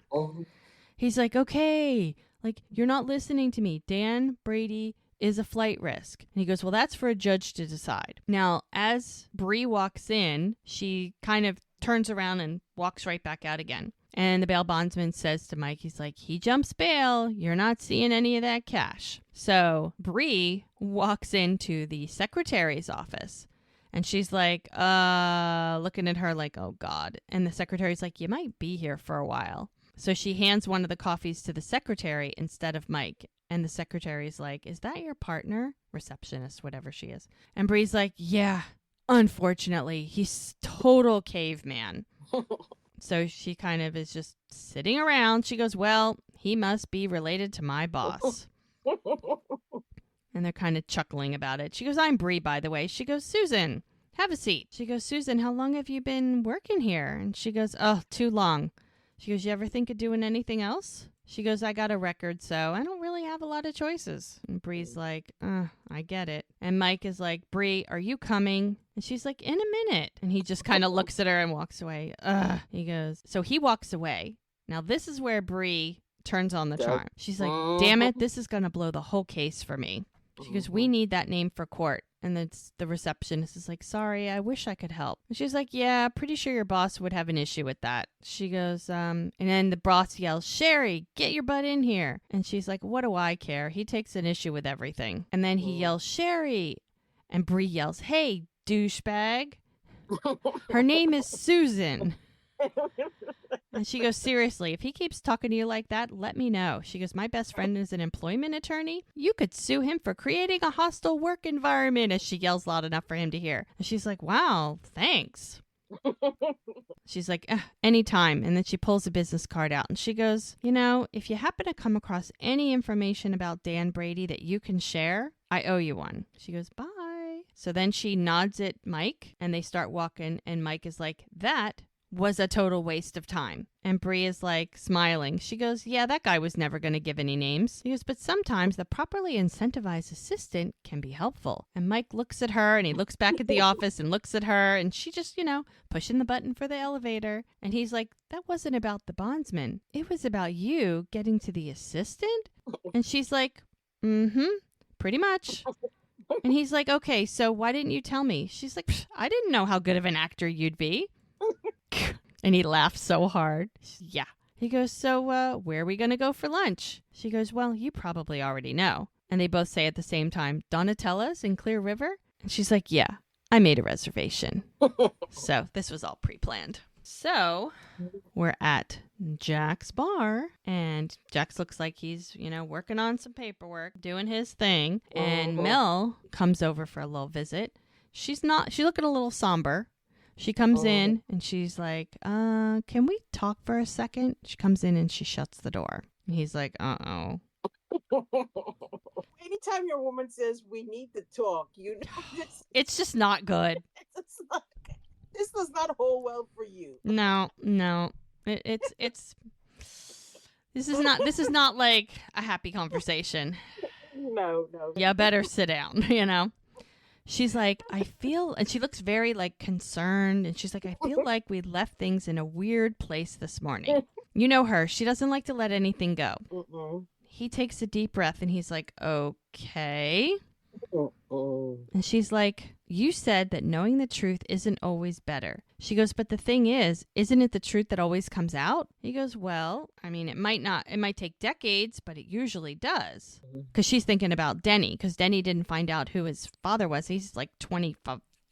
He's like, okay, like, you're not listening to me. Dan Brady is a flight risk. And he goes, well, that's for a judge to decide. Now, as Brie walks in, she kind of turns around and walks right back out again. And the bail bondsman says to Mike, he's like, he jumps bail. You're not seeing any of that cash. So Brie walks into the secretary's office. And she's like, looking at her like, oh, God. And the secretary's like, you might be here for a while. So she hands one of the coffees to the secretary instead of Mike. And the secretary's like, is that your partner? Receptionist, whatever she is. And Bree's like, yeah, unfortunately, he's total caveman. So she kind of is just sitting around. She goes, well, he must be related to my boss. And they're kind of chuckling about it. She goes, I'm Brie, by the way. She goes, Susan, have a seat. She goes, Susan, how long have you been working here? And she goes, oh, too long. She goes, you ever think of doing anything else? She goes, I got a record, so I don't really have a lot of choices. And Brie's like, I get it. And Mike is like, Brie, are you coming? And she's like, in a minute. And he just kind of looks at her and walks away. He goes, so he walks away. Now, this is where Brie turns on the charm. She's like, damn it, this is going to blow the whole case for me. She goes, we need that name for court. And then the receptionist is like, sorry, I wish I could help. And she's like, yeah, pretty sure your boss would have an issue with that. She goes, and then the boss yells, Sherry, get your butt in here. And she's like, what do I care? He takes an issue with everything. And then he yells, Sherry. And Brie yells, hey, douchebag. Her name is Susan. And she goes, seriously, if he keeps talking to you like that, let me know. She goes, my best friend is an employment attorney. You could sue him for creating a hostile work environment, as she yells loud enough for him to hear. And she's like, wow, thanks. She's like, anytime. And then she pulls a business card out and she goes, if you happen to come across any information about Dan Brady that you can share, I owe you one. She goes, bye. So then she nods at Mike and they start walking. And Mike is like, that was a total waste of time. And Brie is like smiling. She goes, yeah, that guy was never going to give any names. He goes, but sometimes the properly incentivized assistant can be helpful. And Mike looks at her and he looks back at the office and looks at her and she just, pushing the button for the elevator. And he's like, that wasn't about the bondsman. It was about you getting to the assistant. And she's like, pretty much. And he's like, okay, so why didn't you tell me? She's like, I didn't know how good of an actor you'd be. And he laughs so hard. Yeah. He goes, so where are we going to go for lunch? She goes, well, you probably already know. And they both say at the same time, Donatella's in Clear River? And she's like, yeah, I made a reservation. So this was all pre-planned. So we're at Jack's bar, and Jax looks like he's, working on some paperwork, doing his thing. And Mel comes over for a little visit. She's looking a little somber. She comes in and she's like, can we talk for a second? She comes in and she shuts the door. And he's like, uh-oh. Anytime your woman says we need to talk, it's just not good. This does not hold well for you. No. It's this is not like a happy conversation. No. You better sit down, She's like, and she looks very concerned. And she's like, I feel like we left things in a weird place this morning. You know her. She doesn't like to let anything go. He takes a deep breath and he's like, okay. And she's like, you said that knowing the truth isn't always better. She goes, but the thing is, isn't it the truth that always comes out? He goes, well, I mean, it might take decades, but it usually does. Because she's thinking about Denny, because Denny didn't find out who his father was. He's like 20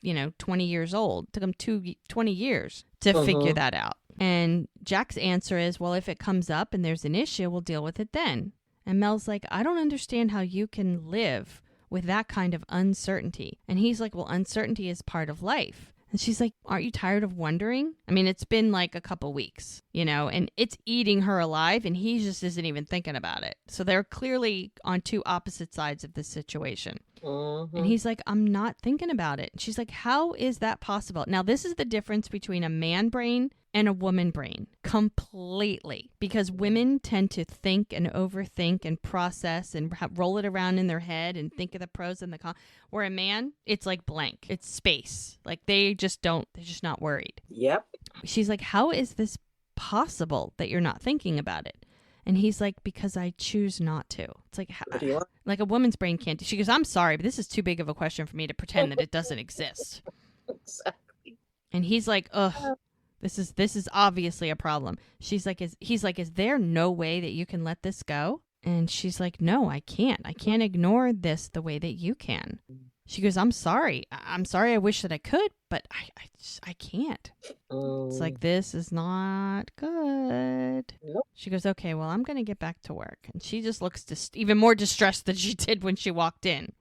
years old. It took him 20 years to figure that out. And Jack's answer is, well, if it comes up and there's an issue, we'll deal with it then. And Mel's like, I don't understand how you can live with that kind of uncertainty. And he's like, well, uncertainty is part of life. And she's like, aren't you tired of wondering? I mean, it's been like a couple weeks, and it's eating her alive and he just isn't even thinking about it. So they're clearly on two opposite sides of this situation. And he's like, I'm not thinking about it. And she's like, how is that possible? Now, this is the difference between a man brain and a woman brain completely, because women tend to think and overthink and process and roll it around in their head and think of the pros and the cons. Where a man, it's like blank. It's space. Like they're just not worried. Yep. She's like, how is this possible that you're not thinking about it? And he's like, because I choose not to. It's like, like a woman's brain can't. She goes, I'm sorry, but this is too big of a question for me to pretend that it doesn't exist. Exactly. And he's like, ugh. This is obviously a problem. He's like, is there no way that you can let this go? And she's like, no, I can't. I can't ignore this the way that you can. She goes, I'm sorry. I'm sorry. I wish that I could, but I can't. It's like, this is not good. Nope. She goes, okay, well, I'm going to get back to work. And she just looks even more distressed than she did when she walked in.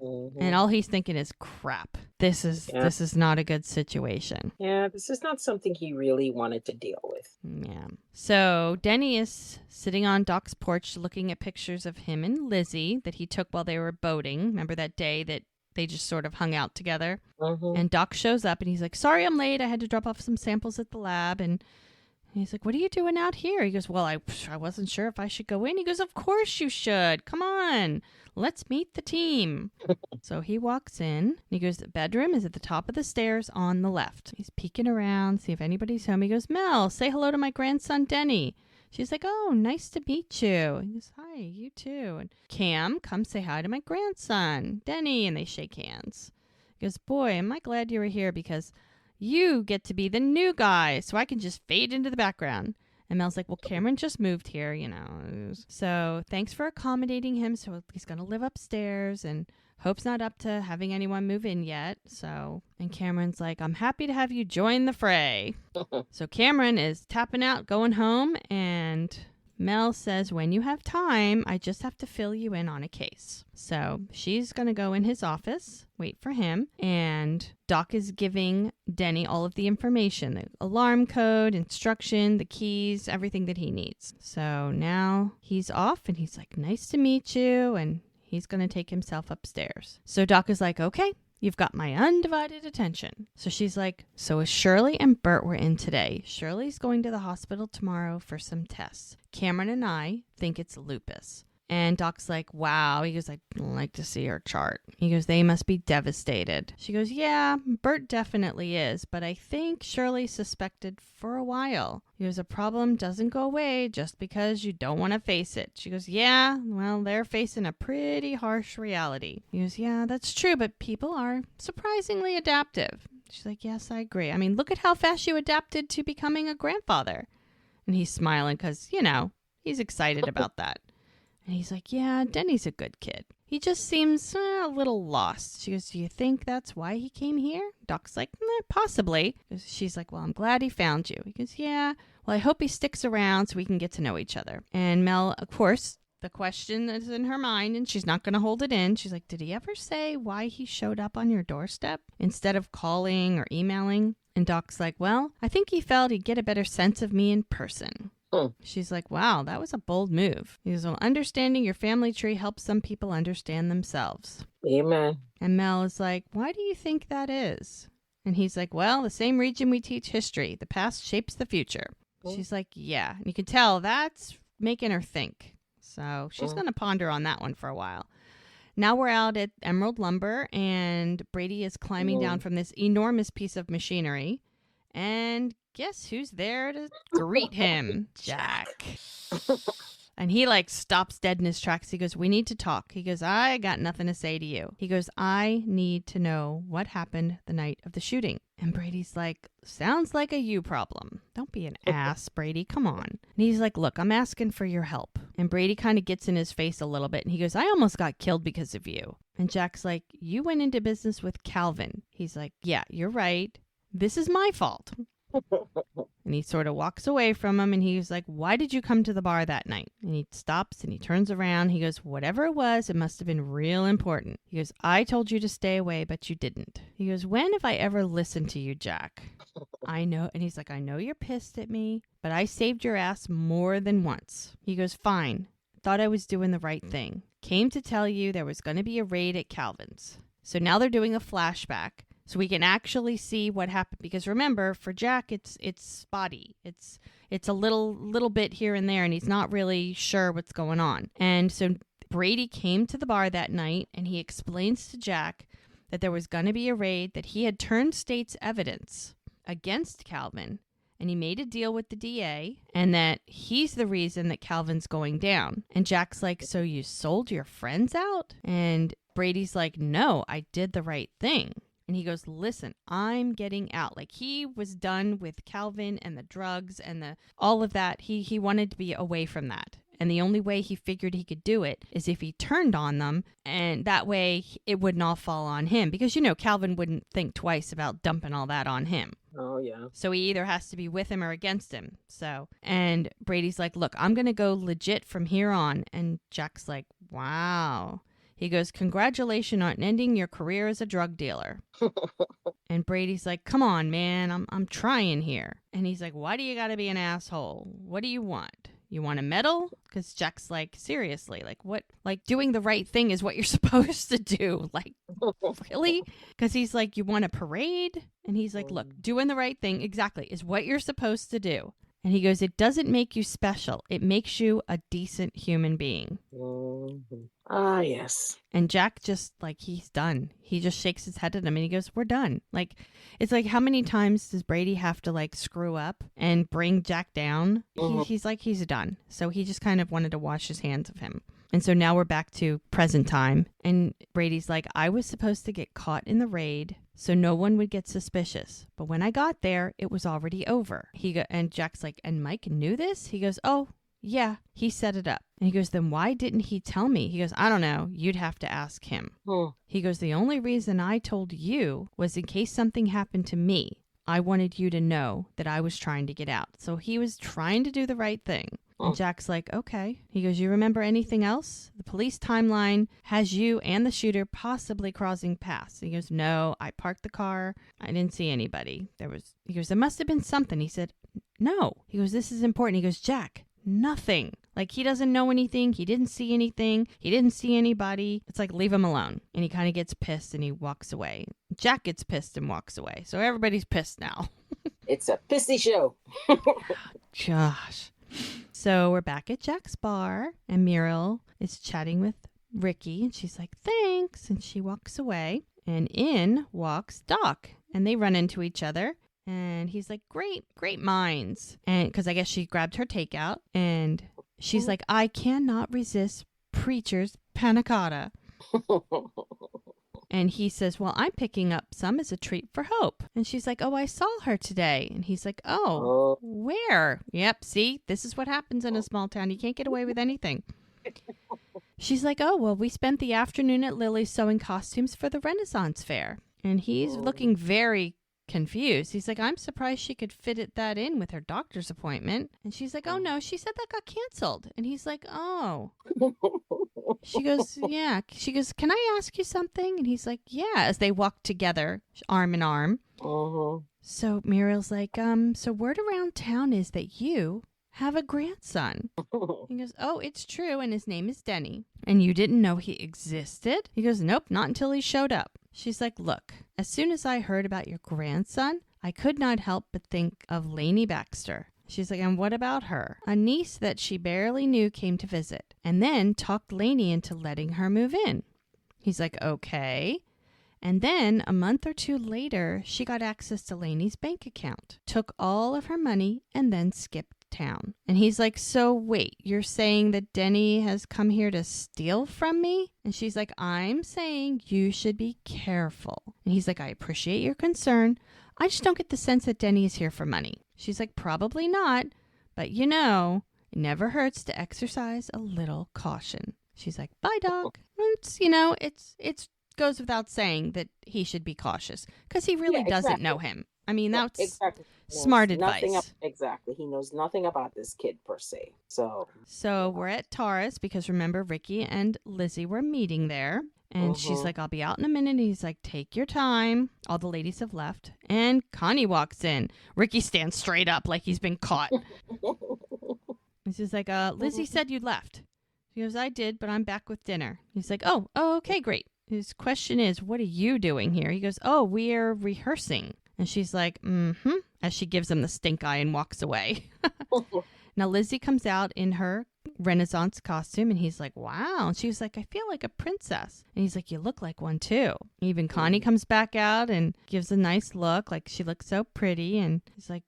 And all he's thinking is, crap, this is not a good situation. Yeah, this is not something he really wanted to deal with. Yeah. So Denny is sitting on Doc's porch looking at pictures of him and Lizzie that he took while they were boating. Remember that day that they just sort of hung out together? And Doc shows up and he's like, sorry I'm late. I had to drop off some samples at the lab. And he's like, what are you doing out here? He goes, well, I wasn't sure if I should go in. He goes, of course you should. Come on. Let's meet the team. So he walks in. And he goes, the bedroom is at the top of the stairs on the left. He's peeking around, see if anybody's home. He goes, Mel, say hello to my grandson, Denny. She's like, oh, nice to meet you. He goes, hi, you too. And Cam, come say hi to my grandson, Denny. And they shake hands. He goes, boy, am I glad you were here because you get to be the new guy, so I can just fade into the background. And Mel's like, well, Cameron just moved here, So thanks for accommodating him. So he's going to live upstairs. And Hope's not up to having anyone move in yet. So, and Cameron's like, I'm happy to have you join the fray. So Cameron is tapping out, going home, and Mel says, when you have time, I just have to fill you in on a case. So she's going to go in his office, wait for him, and Doc is giving Denny all of the information, the alarm code, instruction, the keys, everything that he needs. So now he's off, and he's like, nice to meet you, and he's going to take himself upstairs. So Doc is like, okay, you've got my undivided attention. So she's like, so as Shirley and Bert were in today, Shirley's going to the hospital tomorrow for some tests. Cameron and I think it's lupus. And Doc's like, wow. He goes, I'd like to see her chart. He goes, they must be devastated. She goes, yeah, Bert definitely is, but I think Shirley suspected for a while. He goes, a problem doesn't go away just because you don't want to face it. She goes, yeah, well, they're facing a pretty harsh reality. He goes, yeah, that's true, but people are surprisingly adaptive. She's like, yes, I agree. I mean, look at how fast you adapted to becoming a grandfather. And he's smiling because, he's excited about that. And he's like, yeah, Denny's a good kid. He just seems a little lost. She goes, do you think that's why he came here? Doc's like, possibly. She's like, well, I'm glad he found you. He goes, yeah, well, I hope he sticks around so we can get to know each other. And Mel, of course, the question is in her mind, and she's not going to hold it in. She's like, did he ever say why he showed up on your doorstep instead of calling or emailing? And Doc's like, well, I think he felt he'd get a better sense of me in person. She's like, wow, that was a bold move. He goes, well, understanding your family tree helps some people understand themselves. Amen. And Mel is like, why do you think that is? And he's like, well, the same region we teach history. The past shapes the future. She's like, yeah. And you can tell that's making her think. So she's going to ponder on that one for a while. Now we're out at Emerald Lumber, and Brady is climbing down from this enormous piece of machinery. And guess who's there to greet him? Jack. And he stops dead in his tracks. He goes, we need to talk. He goes, I got nothing to say to you. He goes, I need to know what happened the night of the shooting. And Brady's like, sounds like a you problem. Don't be an ass, Brady. Come on. And he's like, look, I'm asking for your help. And Brady kind of gets in his face a little bit. And he goes, I almost got killed because of you. And Jack's like, you went into business with Calvin. He's like, yeah, you're right. This is my fault. And he sort of walks away from him, and he's like, why did you come to the bar that night? And he stops and he turns around. He goes, whatever it was, it must have been real important. He goes, I told you to stay away, but you didn't. He goes, when have I ever listened to you, Jack? I know. And he's like, I know you're pissed at me, but I saved your ass more than once. He goes, fine. Thought I was doing the right thing. Came to tell you there was going to be a raid at Calvin's. So now they're doing a flashback. So we can actually see what happened, because remember, for Jack, it's spotty. It's a little bit here and there, and he's not really sure what's going on. And so Brady came to the bar that night, and he explains to Jack that there was going to be a raid, that he had turned state's evidence against Calvin, and he made a deal with the DA, and that he's the reason that Calvin's going down. And Jack's like, so you sold your friends out? And Brady's like, no, I did the right thing. And he goes, listen, I'm getting out. He was done with Calvin and the drugs and all of that. He wanted to be away from that. And the only way he figured he could do it is if he turned on them, and that way it wouldn't all fall on him. Because, Calvin wouldn't think twice about dumping all that on him. Oh, yeah. So he either has to be with him or against him. And Brady's like, look, I'm going to go legit from here on. And Jack's like, wow. He goes, congratulations on ending your career as a drug dealer. And Brady's like, come on, man, I'm trying here. And he's like, why do you got to be an asshole? What do you want? You want a medal? Because Jack's like, seriously, what? Doing the right thing is what you're supposed to do. Really? Because he's like, you want a parade? And he's like, look, doing the right thing, exactly, is what you're supposed to do. And he goes, it doesn't make you special. It makes you a decent human being. Ah, yes. And Jack just, he's done. He just shakes his head at him and he goes, we're done. It's how many times does Brady have to, screw up and bring Jack down? He's done. So he just kind of wanted to wash his hands of him. And so now we're back to present time. And Brady's like, I was supposed to get caught in the raid so no one would get suspicious. But when I got there, it was already over. And Jack's like, and Mike knew this? He goes, oh, yeah, he set it up. And he goes, then why didn't he tell me? He goes, I don't know. You'd have to ask him. He goes, the only reason I told you was in case something happened to me. I wanted you to know that I was trying to get out. So he was trying to do the right thing. And Jack's like, okay. He goes, you remember anything else? The police timeline has you and the shooter possibly crossing paths. He goes, no, I parked the car. I didn't see anybody. He goes, there must have been something. He said, no. He goes, this is important. He goes, Jack, nothing. Like, he doesn't know anything. He didn't see anything. He didn't see anybody. It's like, leave him alone. And he kind of gets pissed and he walks away. Jack gets pissed and walks away. So everybody's pissed now. It's a pissy show. Gosh. So we're back at Jack's bar, and Muriel is chatting with Ricky, and she's like, thanks, and she walks away, and in walks Doc, and they run into each other, and he's like, great minds, and because I guess she grabbed her takeout, and she's like, I cannot resist Preacher's panna cotta. And he says, well, I'm picking up some as a treat for Hope. And she's like, oh, I saw her today. And he's like, oh, where? Yep, see, this is what happens in a small town. You can't get away with anything. She's like, oh, well, we spent the afternoon at Lily's sewing costumes for the Renaissance Fair. And he's looking very confused. He's like, I'm surprised she could fit that in with her doctor's appointment. And she's like, oh, no, she said that got canceled. And he's like, oh. She goes, yeah. She goes, can I ask you something? And he's like, yeah, as they walk together, arm in arm. So Muriel's like, so word around town is that you have a grandson. He goes, oh, it's true, and his name is Denny. And you didn't know he existed? He goes, nope, not until he showed up. She's like, look, as soon as I heard about your grandson, I could not help but think of Lainey Baxter. She's like, and what about her? A niece that she barely knew came to visit, and then talked Lainey into letting her move in. He's like, okay. And then a month or two later, she got access to Lainey's bank account, took all of her money, and then skipped town. And he's like, so wait, you're saying that Denny has come here to steal from me? And she's like, I'm saying you should be careful. And he's like, I appreciate your concern. I just don't get the sense that Denny is here for money. She's like, probably not, but you know, it never hurts to exercise a little caution. She's like, bye, Doc. It's goes without saying that he should be cautious because he really doesn't know him. I mean, that's smart advice. Exactly. He knows nothing about this kid per se. So we're at Tara's because remember, Ricky and Lizzie were meeting there. And she's like, I'll be out in a minute. And he's like, take your time. All the ladies have left. And Connie walks in. Ricky stands straight up like he's been caught. And she's like, Lizzie said you left. She goes, I did, but I'm back with dinner. He's like, oh, okay, great. His question is, what are you doing here? He goes, oh, we're rehearsing. And she's like, as she gives him the stink eye and walks away. Now, Lizzie comes out in her Renaissance costume, and he's like, wow. And she's like, I feel like a princess. And he's like, you look like one, too. Even Connie comes back out and gives a nice look, like she looks so pretty. And he's like,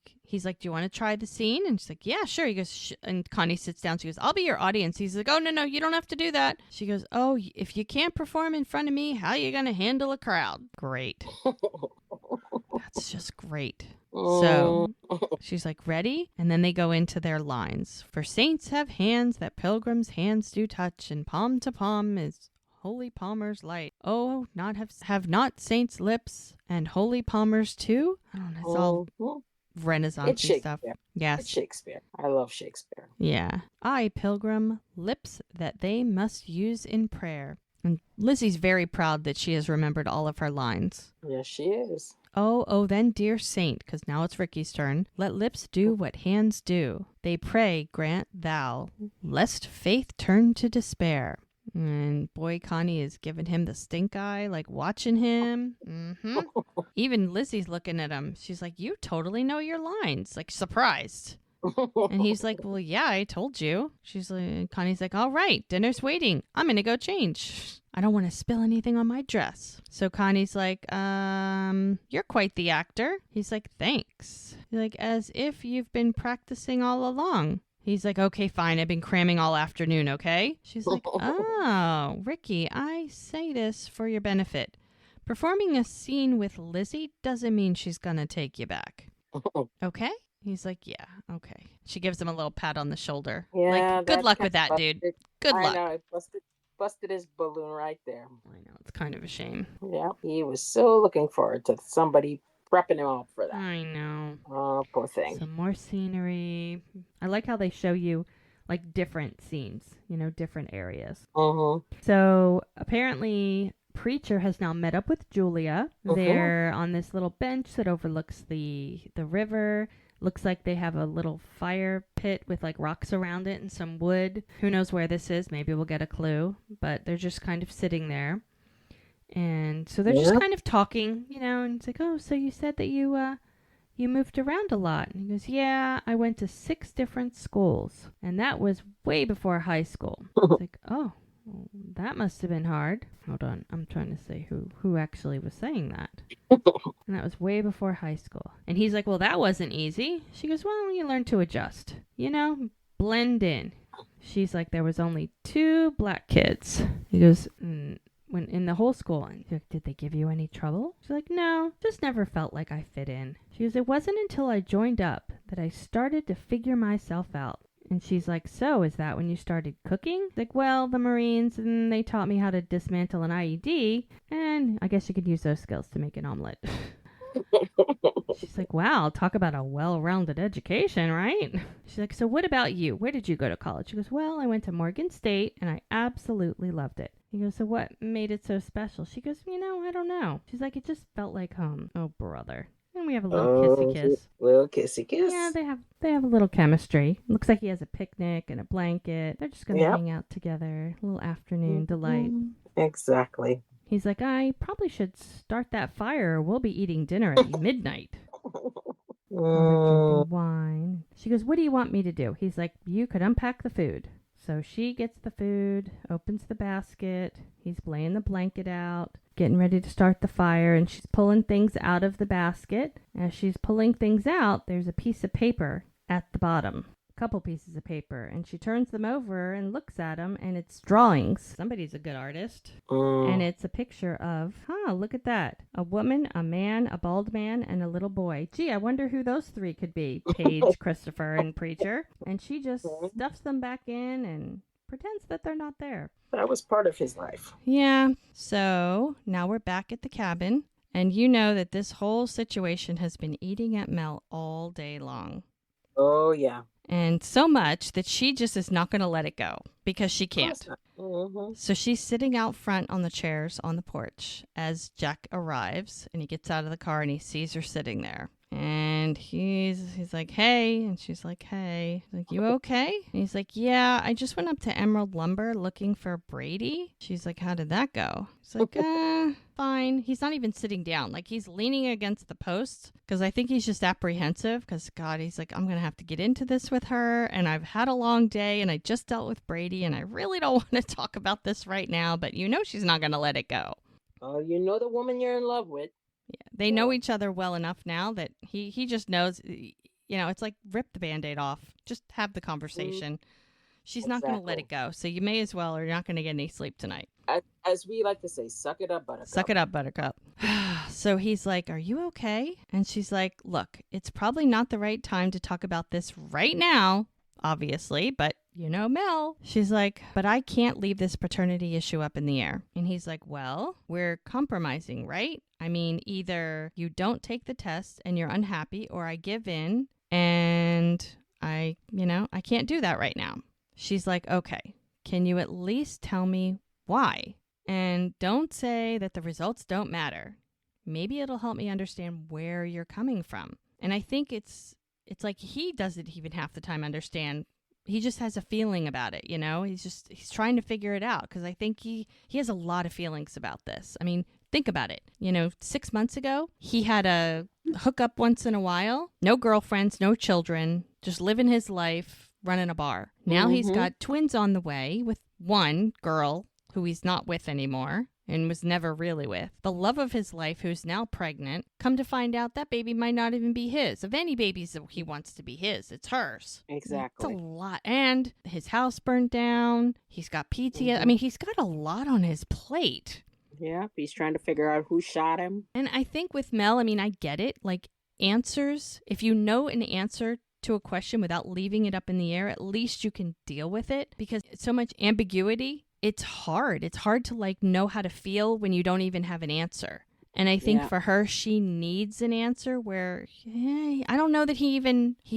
do you want to try the scene? And she's like, yeah, sure. He goes, and Connie sits down. She goes, I'll be your audience. He's like, oh, no, you don't have to do that. She goes, oh, if you can't perform in front of me, how are you going to handle a crowd? Great. That's just great. So she's like, ready? And then they go into their lines. For saints have hands that pilgrims' hands do touch, and palm to palm is holy palmer's light. Oh, have not saints' lips, and holy palmers too? I don't know. It's all Renaissance stuff. Yes. It's Shakespeare. I love Shakespeare. Yeah. I, pilgrim, lips that they must use in prayer. And Lizzie's very proud that she has remembered all of her lines. Yes, she is. Oh, then, dear saint, because now it's Ricky's turn, let lips do what hands do. They pray, grant thou, lest faith turn to despair. And boy, Connie is giving him the stink eye, like watching him. Even Lizzie's looking at him. She's like, you totally know your lines, like surprised. And he's like, well, yeah, I told you. She's like, Connie's like, all right, dinner's waiting. I'm going to go change. I don't want to spill anything on my dress. So Connie's like, you're quite the actor. He's like, thanks. He's like, as if you've been practicing all along. He's like, okay, fine. I've been cramming all afternoon, okay? She's like, oh, Ricky, I say this for your benefit. Performing a scene with Lizzie doesn't mean she's going to take you back. Okay? He's like, yeah, okay. She gives him a little pat on the shoulder. Like, Yeah, good that luck kind with that, of dude. busted. Good I luck. know it busted his balloon right there. I know, it's kind of a shame. Yeah, he was so looking forward to somebody prepping him up for that. I know. Oh, poor thing. Some more scenery. I like how they show you like different scenes, different areas. Mm-hmm. So apparently, Preacher has now met up with Julia. Mm-hmm. They're on this little bench that overlooks the river. Looks like they have a little fire pit with like rocks around it and some wood. Who knows where this is? Maybe we'll get a clue. But they're just kind of sitting there. And so they're just Yeah. kind of talking, and it's like, oh, so you said that you moved around a lot. And he goes, yeah, I went to 6 different schools. And that was way before high school. It's like, oh, well, that must have been hard. Hold on. I'm trying to say who actually was saying that. And that was way before high school. And he's like, well, that wasn't easy. She goes, well, you learn to adjust. Blend in. She's like, there was only 2 black kids. He goes, when in the whole school. And like, did they give you any trouble? She's like, no, just never felt like I fit in. She goes, it wasn't until I joined up that I started to figure myself out. And she's like, so is that when you started cooking? Like, well, the Marines, and they taught me how to dismantle an IED, and I guess you could use those skills to make an omelet. She's like, wow, talk about a well-rounded education, right? She's like, so what about you? Where did you go to college? She goes, well, I went to Morgan State, and I absolutely loved it. He goes, so what made it so special? She goes, I don't know. She's like, it just felt like home. Oh, brother. And we have a little kissy kiss. Little kissy kiss. Yeah, they have a little chemistry. Looks like he has a picnic and a blanket. They're just gonna hang out together. A little afternoon delight. Exactly. He's like, I probably should start that fire or we'll be eating dinner at midnight. Drinking wine. She goes, what do you want me to do? He's like, you could unpack the food. So she gets the food, opens the basket. He's laying the blanket out, getting ready to start the fire, and she's pulling things out of the basket. As she's pulling things out, there's a piece of paper at the bottom. A couple pieces of paper, and she turns them over and looks at them, and it's drawings. Somebody's a good artist. And it's a picture of, look at that. A woman, a man, a bald man, and a little boy. Gee, I wonder who those 3 could be. Paige, Christopher, and Preacher. And she just stuffs them back in and pretends that they're not there. That was part of his life. Yeah. So now we're back at the cabin, and you know that this whole situation has been eating at Mel all day long. Oh, yeah. And so much that she just is not going to let it go because she can't. So she's sitting out front on the chairs on the porch as Jack arrives, and he gets out of the car and he sees her sitting there. And he's like, hey. And she's like, hey. He's like, you okay? And he's like, yeah, I just went up to Emerald Lumber looking for Brady. She's like, how did that go? He's like, fine. He's not even sitting down. Like, he's leaning against the post because I think he's just apprehensive because, God, he's like, I'm going to have to get into this with her. And I've had a long day and I just dealt with Brady and I really don't want to talk about this right now. But she's not going to let it go. Oh, you know the woman you're in love with. Yeah, they know each other well enough now that he just knows, it's like rip the Band-Aid off. Just have the conversation. She's not going to let it go. So you may as well, or you're not going to get any sleep tonight. As we like to say, suck it up, buttercup. Suck it up, buttercup. So he's like, are you okay? And she's like, look, it's probably not the right time to talk about this right now, obviously, but Mel. She's like, but I can't leave this paternity issue up in the air. And he's like, well, we're compromising, right? I mean, either you don't take the test and you're unhappy, or I give in and I can't do that right now. She's like, okay, can you at least tell me why? And don't say that the results don't matter. Maybe it'll help me understand where you're coming from. And I think it's like he doesn't even half the time understand. He just has a feeling about it, He's trying to figure it out because I think he has a lot of feelings about this. I mean, think about it. 6 months ago, he had a hookup once in a while, no girlfriends, no children, just living his life, running a bar. Now he's got twins on the way with one girl who he's not with anymore and was never really with. The love of his life, who's now pregnant. Come to find out that baby might not even be his. Of any babies that he wants to be his, it's hers. Exactly. It's a lot. And his house burned down. He's got PTSD. I mean, he's got a lot on his plate. Yeah, he's trying to figure out who shot him. And I think with Mel, I mean, I get it. Like, answers, if you know an answer to a question without leaving it up in the air, at least you can deal with it, because so much ambiguity, it's hard. It's hard to like know how to feel when you don't even have an answer. And I think for her, she needs an answer where I don't know that he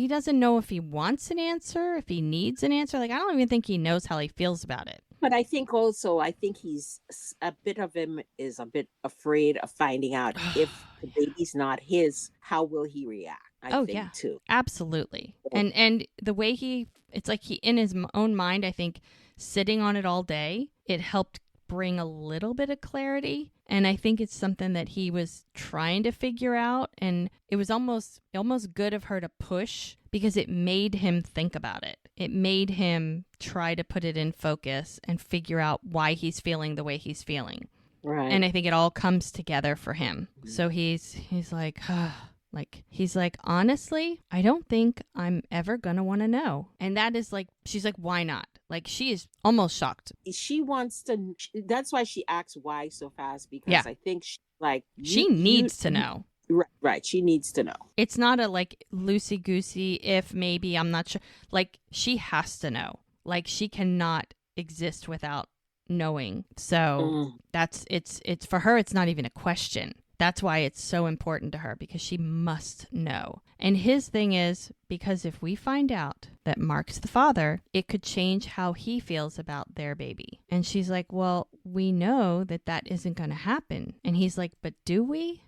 doesn't know if he wants an answer, if he needs an answer. Like, I don't even think he knows how he feels about it. But I think also, he's a bit of him is a bit afraid of finding out if the baby's not his, how will he react? I think too. Absolutely. And the way it's like he, in his own mind, I think sitting on it all day, it helped bring a little bit of clarity. And I think it's something that he was trying to figure out. And it was almost good of her to push, because it made him think about it. It made him try to put it in focus and figure out why he's feeling the way he's feeling. Right. And I think it all comes together for him. So he's like, he's like, honestly, I don't think I'm ever going to want to know. And that is like, she's like, why not? Like, she is almost shocked. She wants to, that's why she asks why so fast, because I think she needs to know. Right. She needs to know. It's not a like loosey-goosey, if maybe, I'm not sure. Like, she has to know. Like, she cannot exist without knowing. So it's for her, it's not even a question. That's why it's so important to her, because she must know. And his thing is, because if we find out that Mark's the father, it could change how he feels about their baby. And she's like, well, we know that isn't going to happen. And he's like, but do we?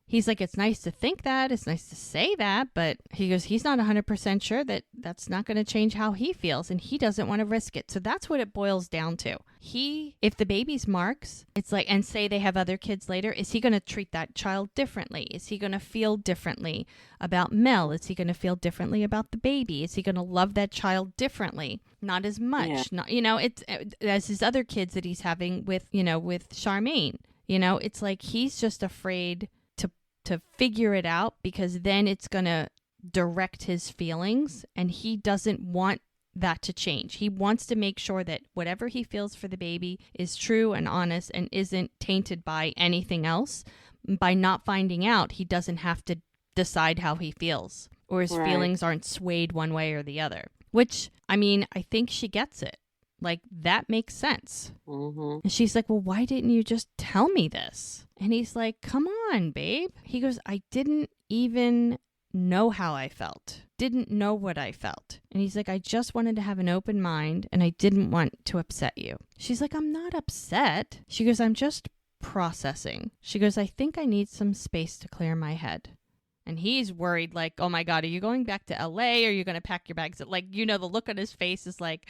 He's like, it's nice to think that. It's nice to say that. But he goes, he's not 100% sure that that's not going to change how he feels. And he doesn't want to risk it. So that's what it boils down to. If the baby's Mark's, it's like, and say they have other kids later, is he going to treat that child differently? Is he going to feel differently about Mel? Is he going to feel differently about the baby? Is he going to love that child differently? Not as much. Yeah. Not, it's as his other kids that he's having with Charmaine. It's like he's just afraid to figure it out, because then it's going to direct his feelings, and he doesn't want that to change. He wants to make sure that whatever he feels for the baby is true and honest and isn't tainted by anything else. By not finding out, he doesn't have to decide how he feels, or his feelings aren't swayed one way or the other. Which, I mean, I think she gets it. Like, that makes sense. Mm-hmm. And she's like, well, why didn't you just tell me this? And he's like, come on, babe. He goes, I didn't even know how I felt. Didn't know what I felt. And he's like, I just wanted to have an open mind, and I didn't want to upset you. She's like, I'm not upset. She goes, I'm just processing. She goes, I think I need some space to clear my head. And he's worried, like, oh my God, are you going back to LA? Are you going to pack your bags? Like, the look on his face is like,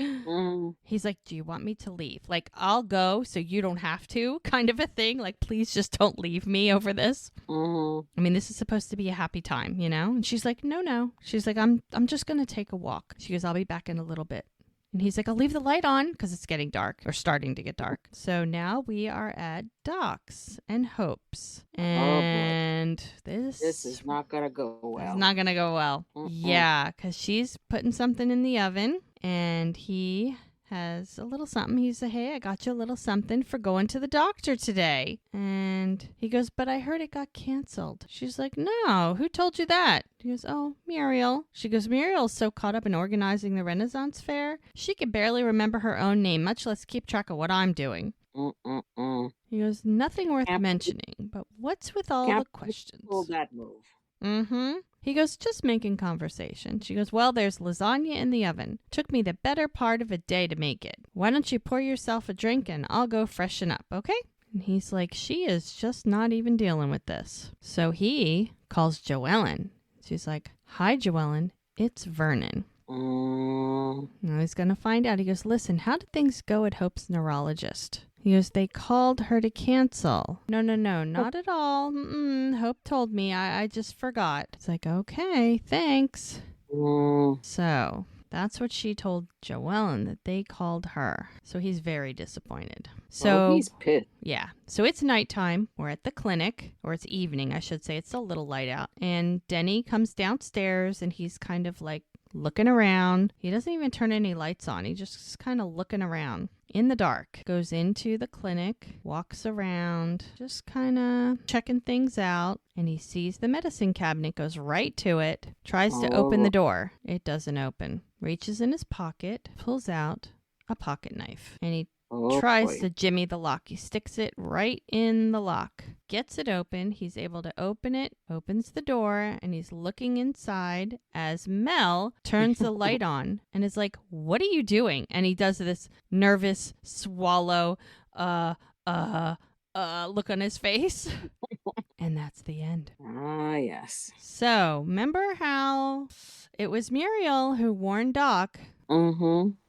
he's like, do you want me to leave? Like, I'll go so you don't have to, kind of a thing. Like, please just don't leave me over this. I mean, this is supposed to be a happy time, And she's like, no. She's like, I'm just going to take a walk. She goes, I'll be back in a little bit. And he's like, I'll leave the light on, because it's getting dark, or starting to get dark. So now we are at Doc's and Hope's. And this is not going to go well. It's not going to go well. Yeah, because she's putting something in the oven, and he has a little something. He said, hey, I got you a little something for going to the doctor today. And he goes, but I heard it got canceled. She's like, no, who told you that? He goes, oh, Muriel. She goes, Muriel's so caught up in organizing the Renaissance Fair, she can barely remember her own name, much less keep track of what I'm doing. He goes, nothing worth mentioning, but what's with all the questions? Pull that move. He goes, just making conversation. She goes, well, there's lasagna in the oven. Took me the better part of a day to make it. Why don't you pour yourself a drink and I'll go freshen up, okay? And he's like, she is just not even dealing with this. So he calls Joellen. She's like, hi, Joellen. It's Vernon. Now he's going to find out. He goes, listen, how did things go at Hope's neurologist? He goes, they called her to cancel. No, not at all. Hope told me. I just forgot. It's like, okay, thanks. So that's what she told Joellen, that they called her. So he's very disappointed. So he's pissed. Yeah. So it's nighttime. We're at the clinic, or it's evening, I should say. It's a little light out. And Denny comes downstairs, and he's kind of like looking around. He doesn't even turn any lights on. He just kind of looking around in the dark. Goes into the clinic, walks around, just kind of checking things out. And he sees the medicine cabinet, goes right to it, tries to open the door. It doesn't open. Reaches in his pocket, pulls out a pocket knife, and he tries to jimmy the lock. He sticks it right in the lock, gets it open. He's able to open it, opens the door, and he's looking inside as Mel turns the light on and is like, "What are you doing?" And he does this nervous swallow, look on his face. And that's the end. Ah, yes. So, remember how it was Muriel who warned Doc,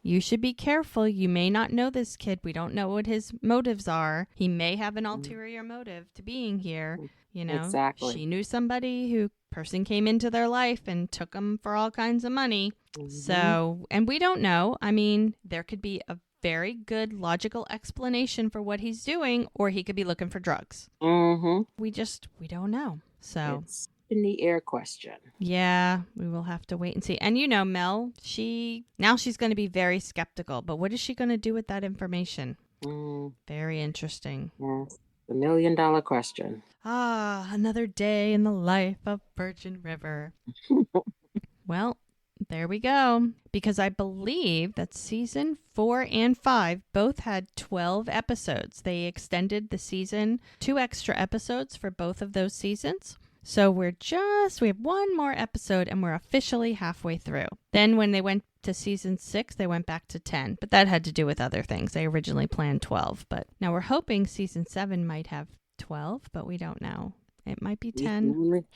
you should be careful. You may not know this kid. We don't know what his motives are. He may have an ulterior motive to being here. You know, exactly. She knew somebody who person came into their life and took them for all kinds of money. So, and we don't know. I mean, there could be a very good logical explanation for what he's doing, or he could be looking for drugs. We don't know. So it's in the air question. Yeah, we will have to wait and see. And you know, Mel, she's going to be very skeptical, but what is she going to do with that information? Very interesting. Yes. The $1 million question. Another day in the life of Virgin River. Well, there we go. Because I believe that season 4 and 5 both had 12 episodes. They extended the season 2 extra episodes for both of those seasons. So we have one more episode and we're officially halfway through. Then when they went to season 6, they went back to 10. But that had to do with other things. They originally planned 12. But now we're hoping season 7 might have 12, but we don't know. It might be 10.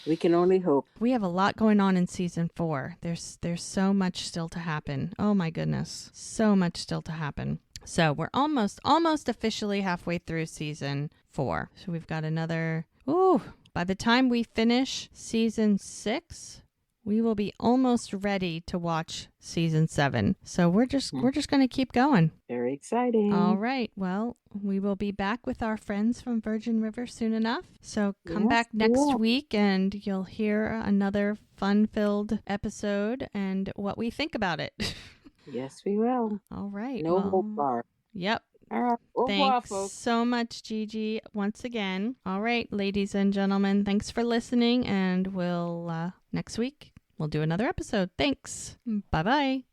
We can only hope. We have a lot going on in season 4. There's so much still to happen. Oh my goodness. So much still to happen. So we're almost officially halfway through season 4. So we've got another... By the time we finish season 6, we will be almost ready to watch season 7. So we're just going to keep going. Very exciting. All right. Well, we will be back with our friends from Virgin River soon enough. So come back next week and you'll hear another fun-filled episode and what we think about it. Yes, we will. All right. No hope bar. Yep. All right. Thanks so much, Gigi, once again. All right, ladies and gentlemen, thanks for listening, and we'll next week we'll do another episode. Thanks. Bye-bye.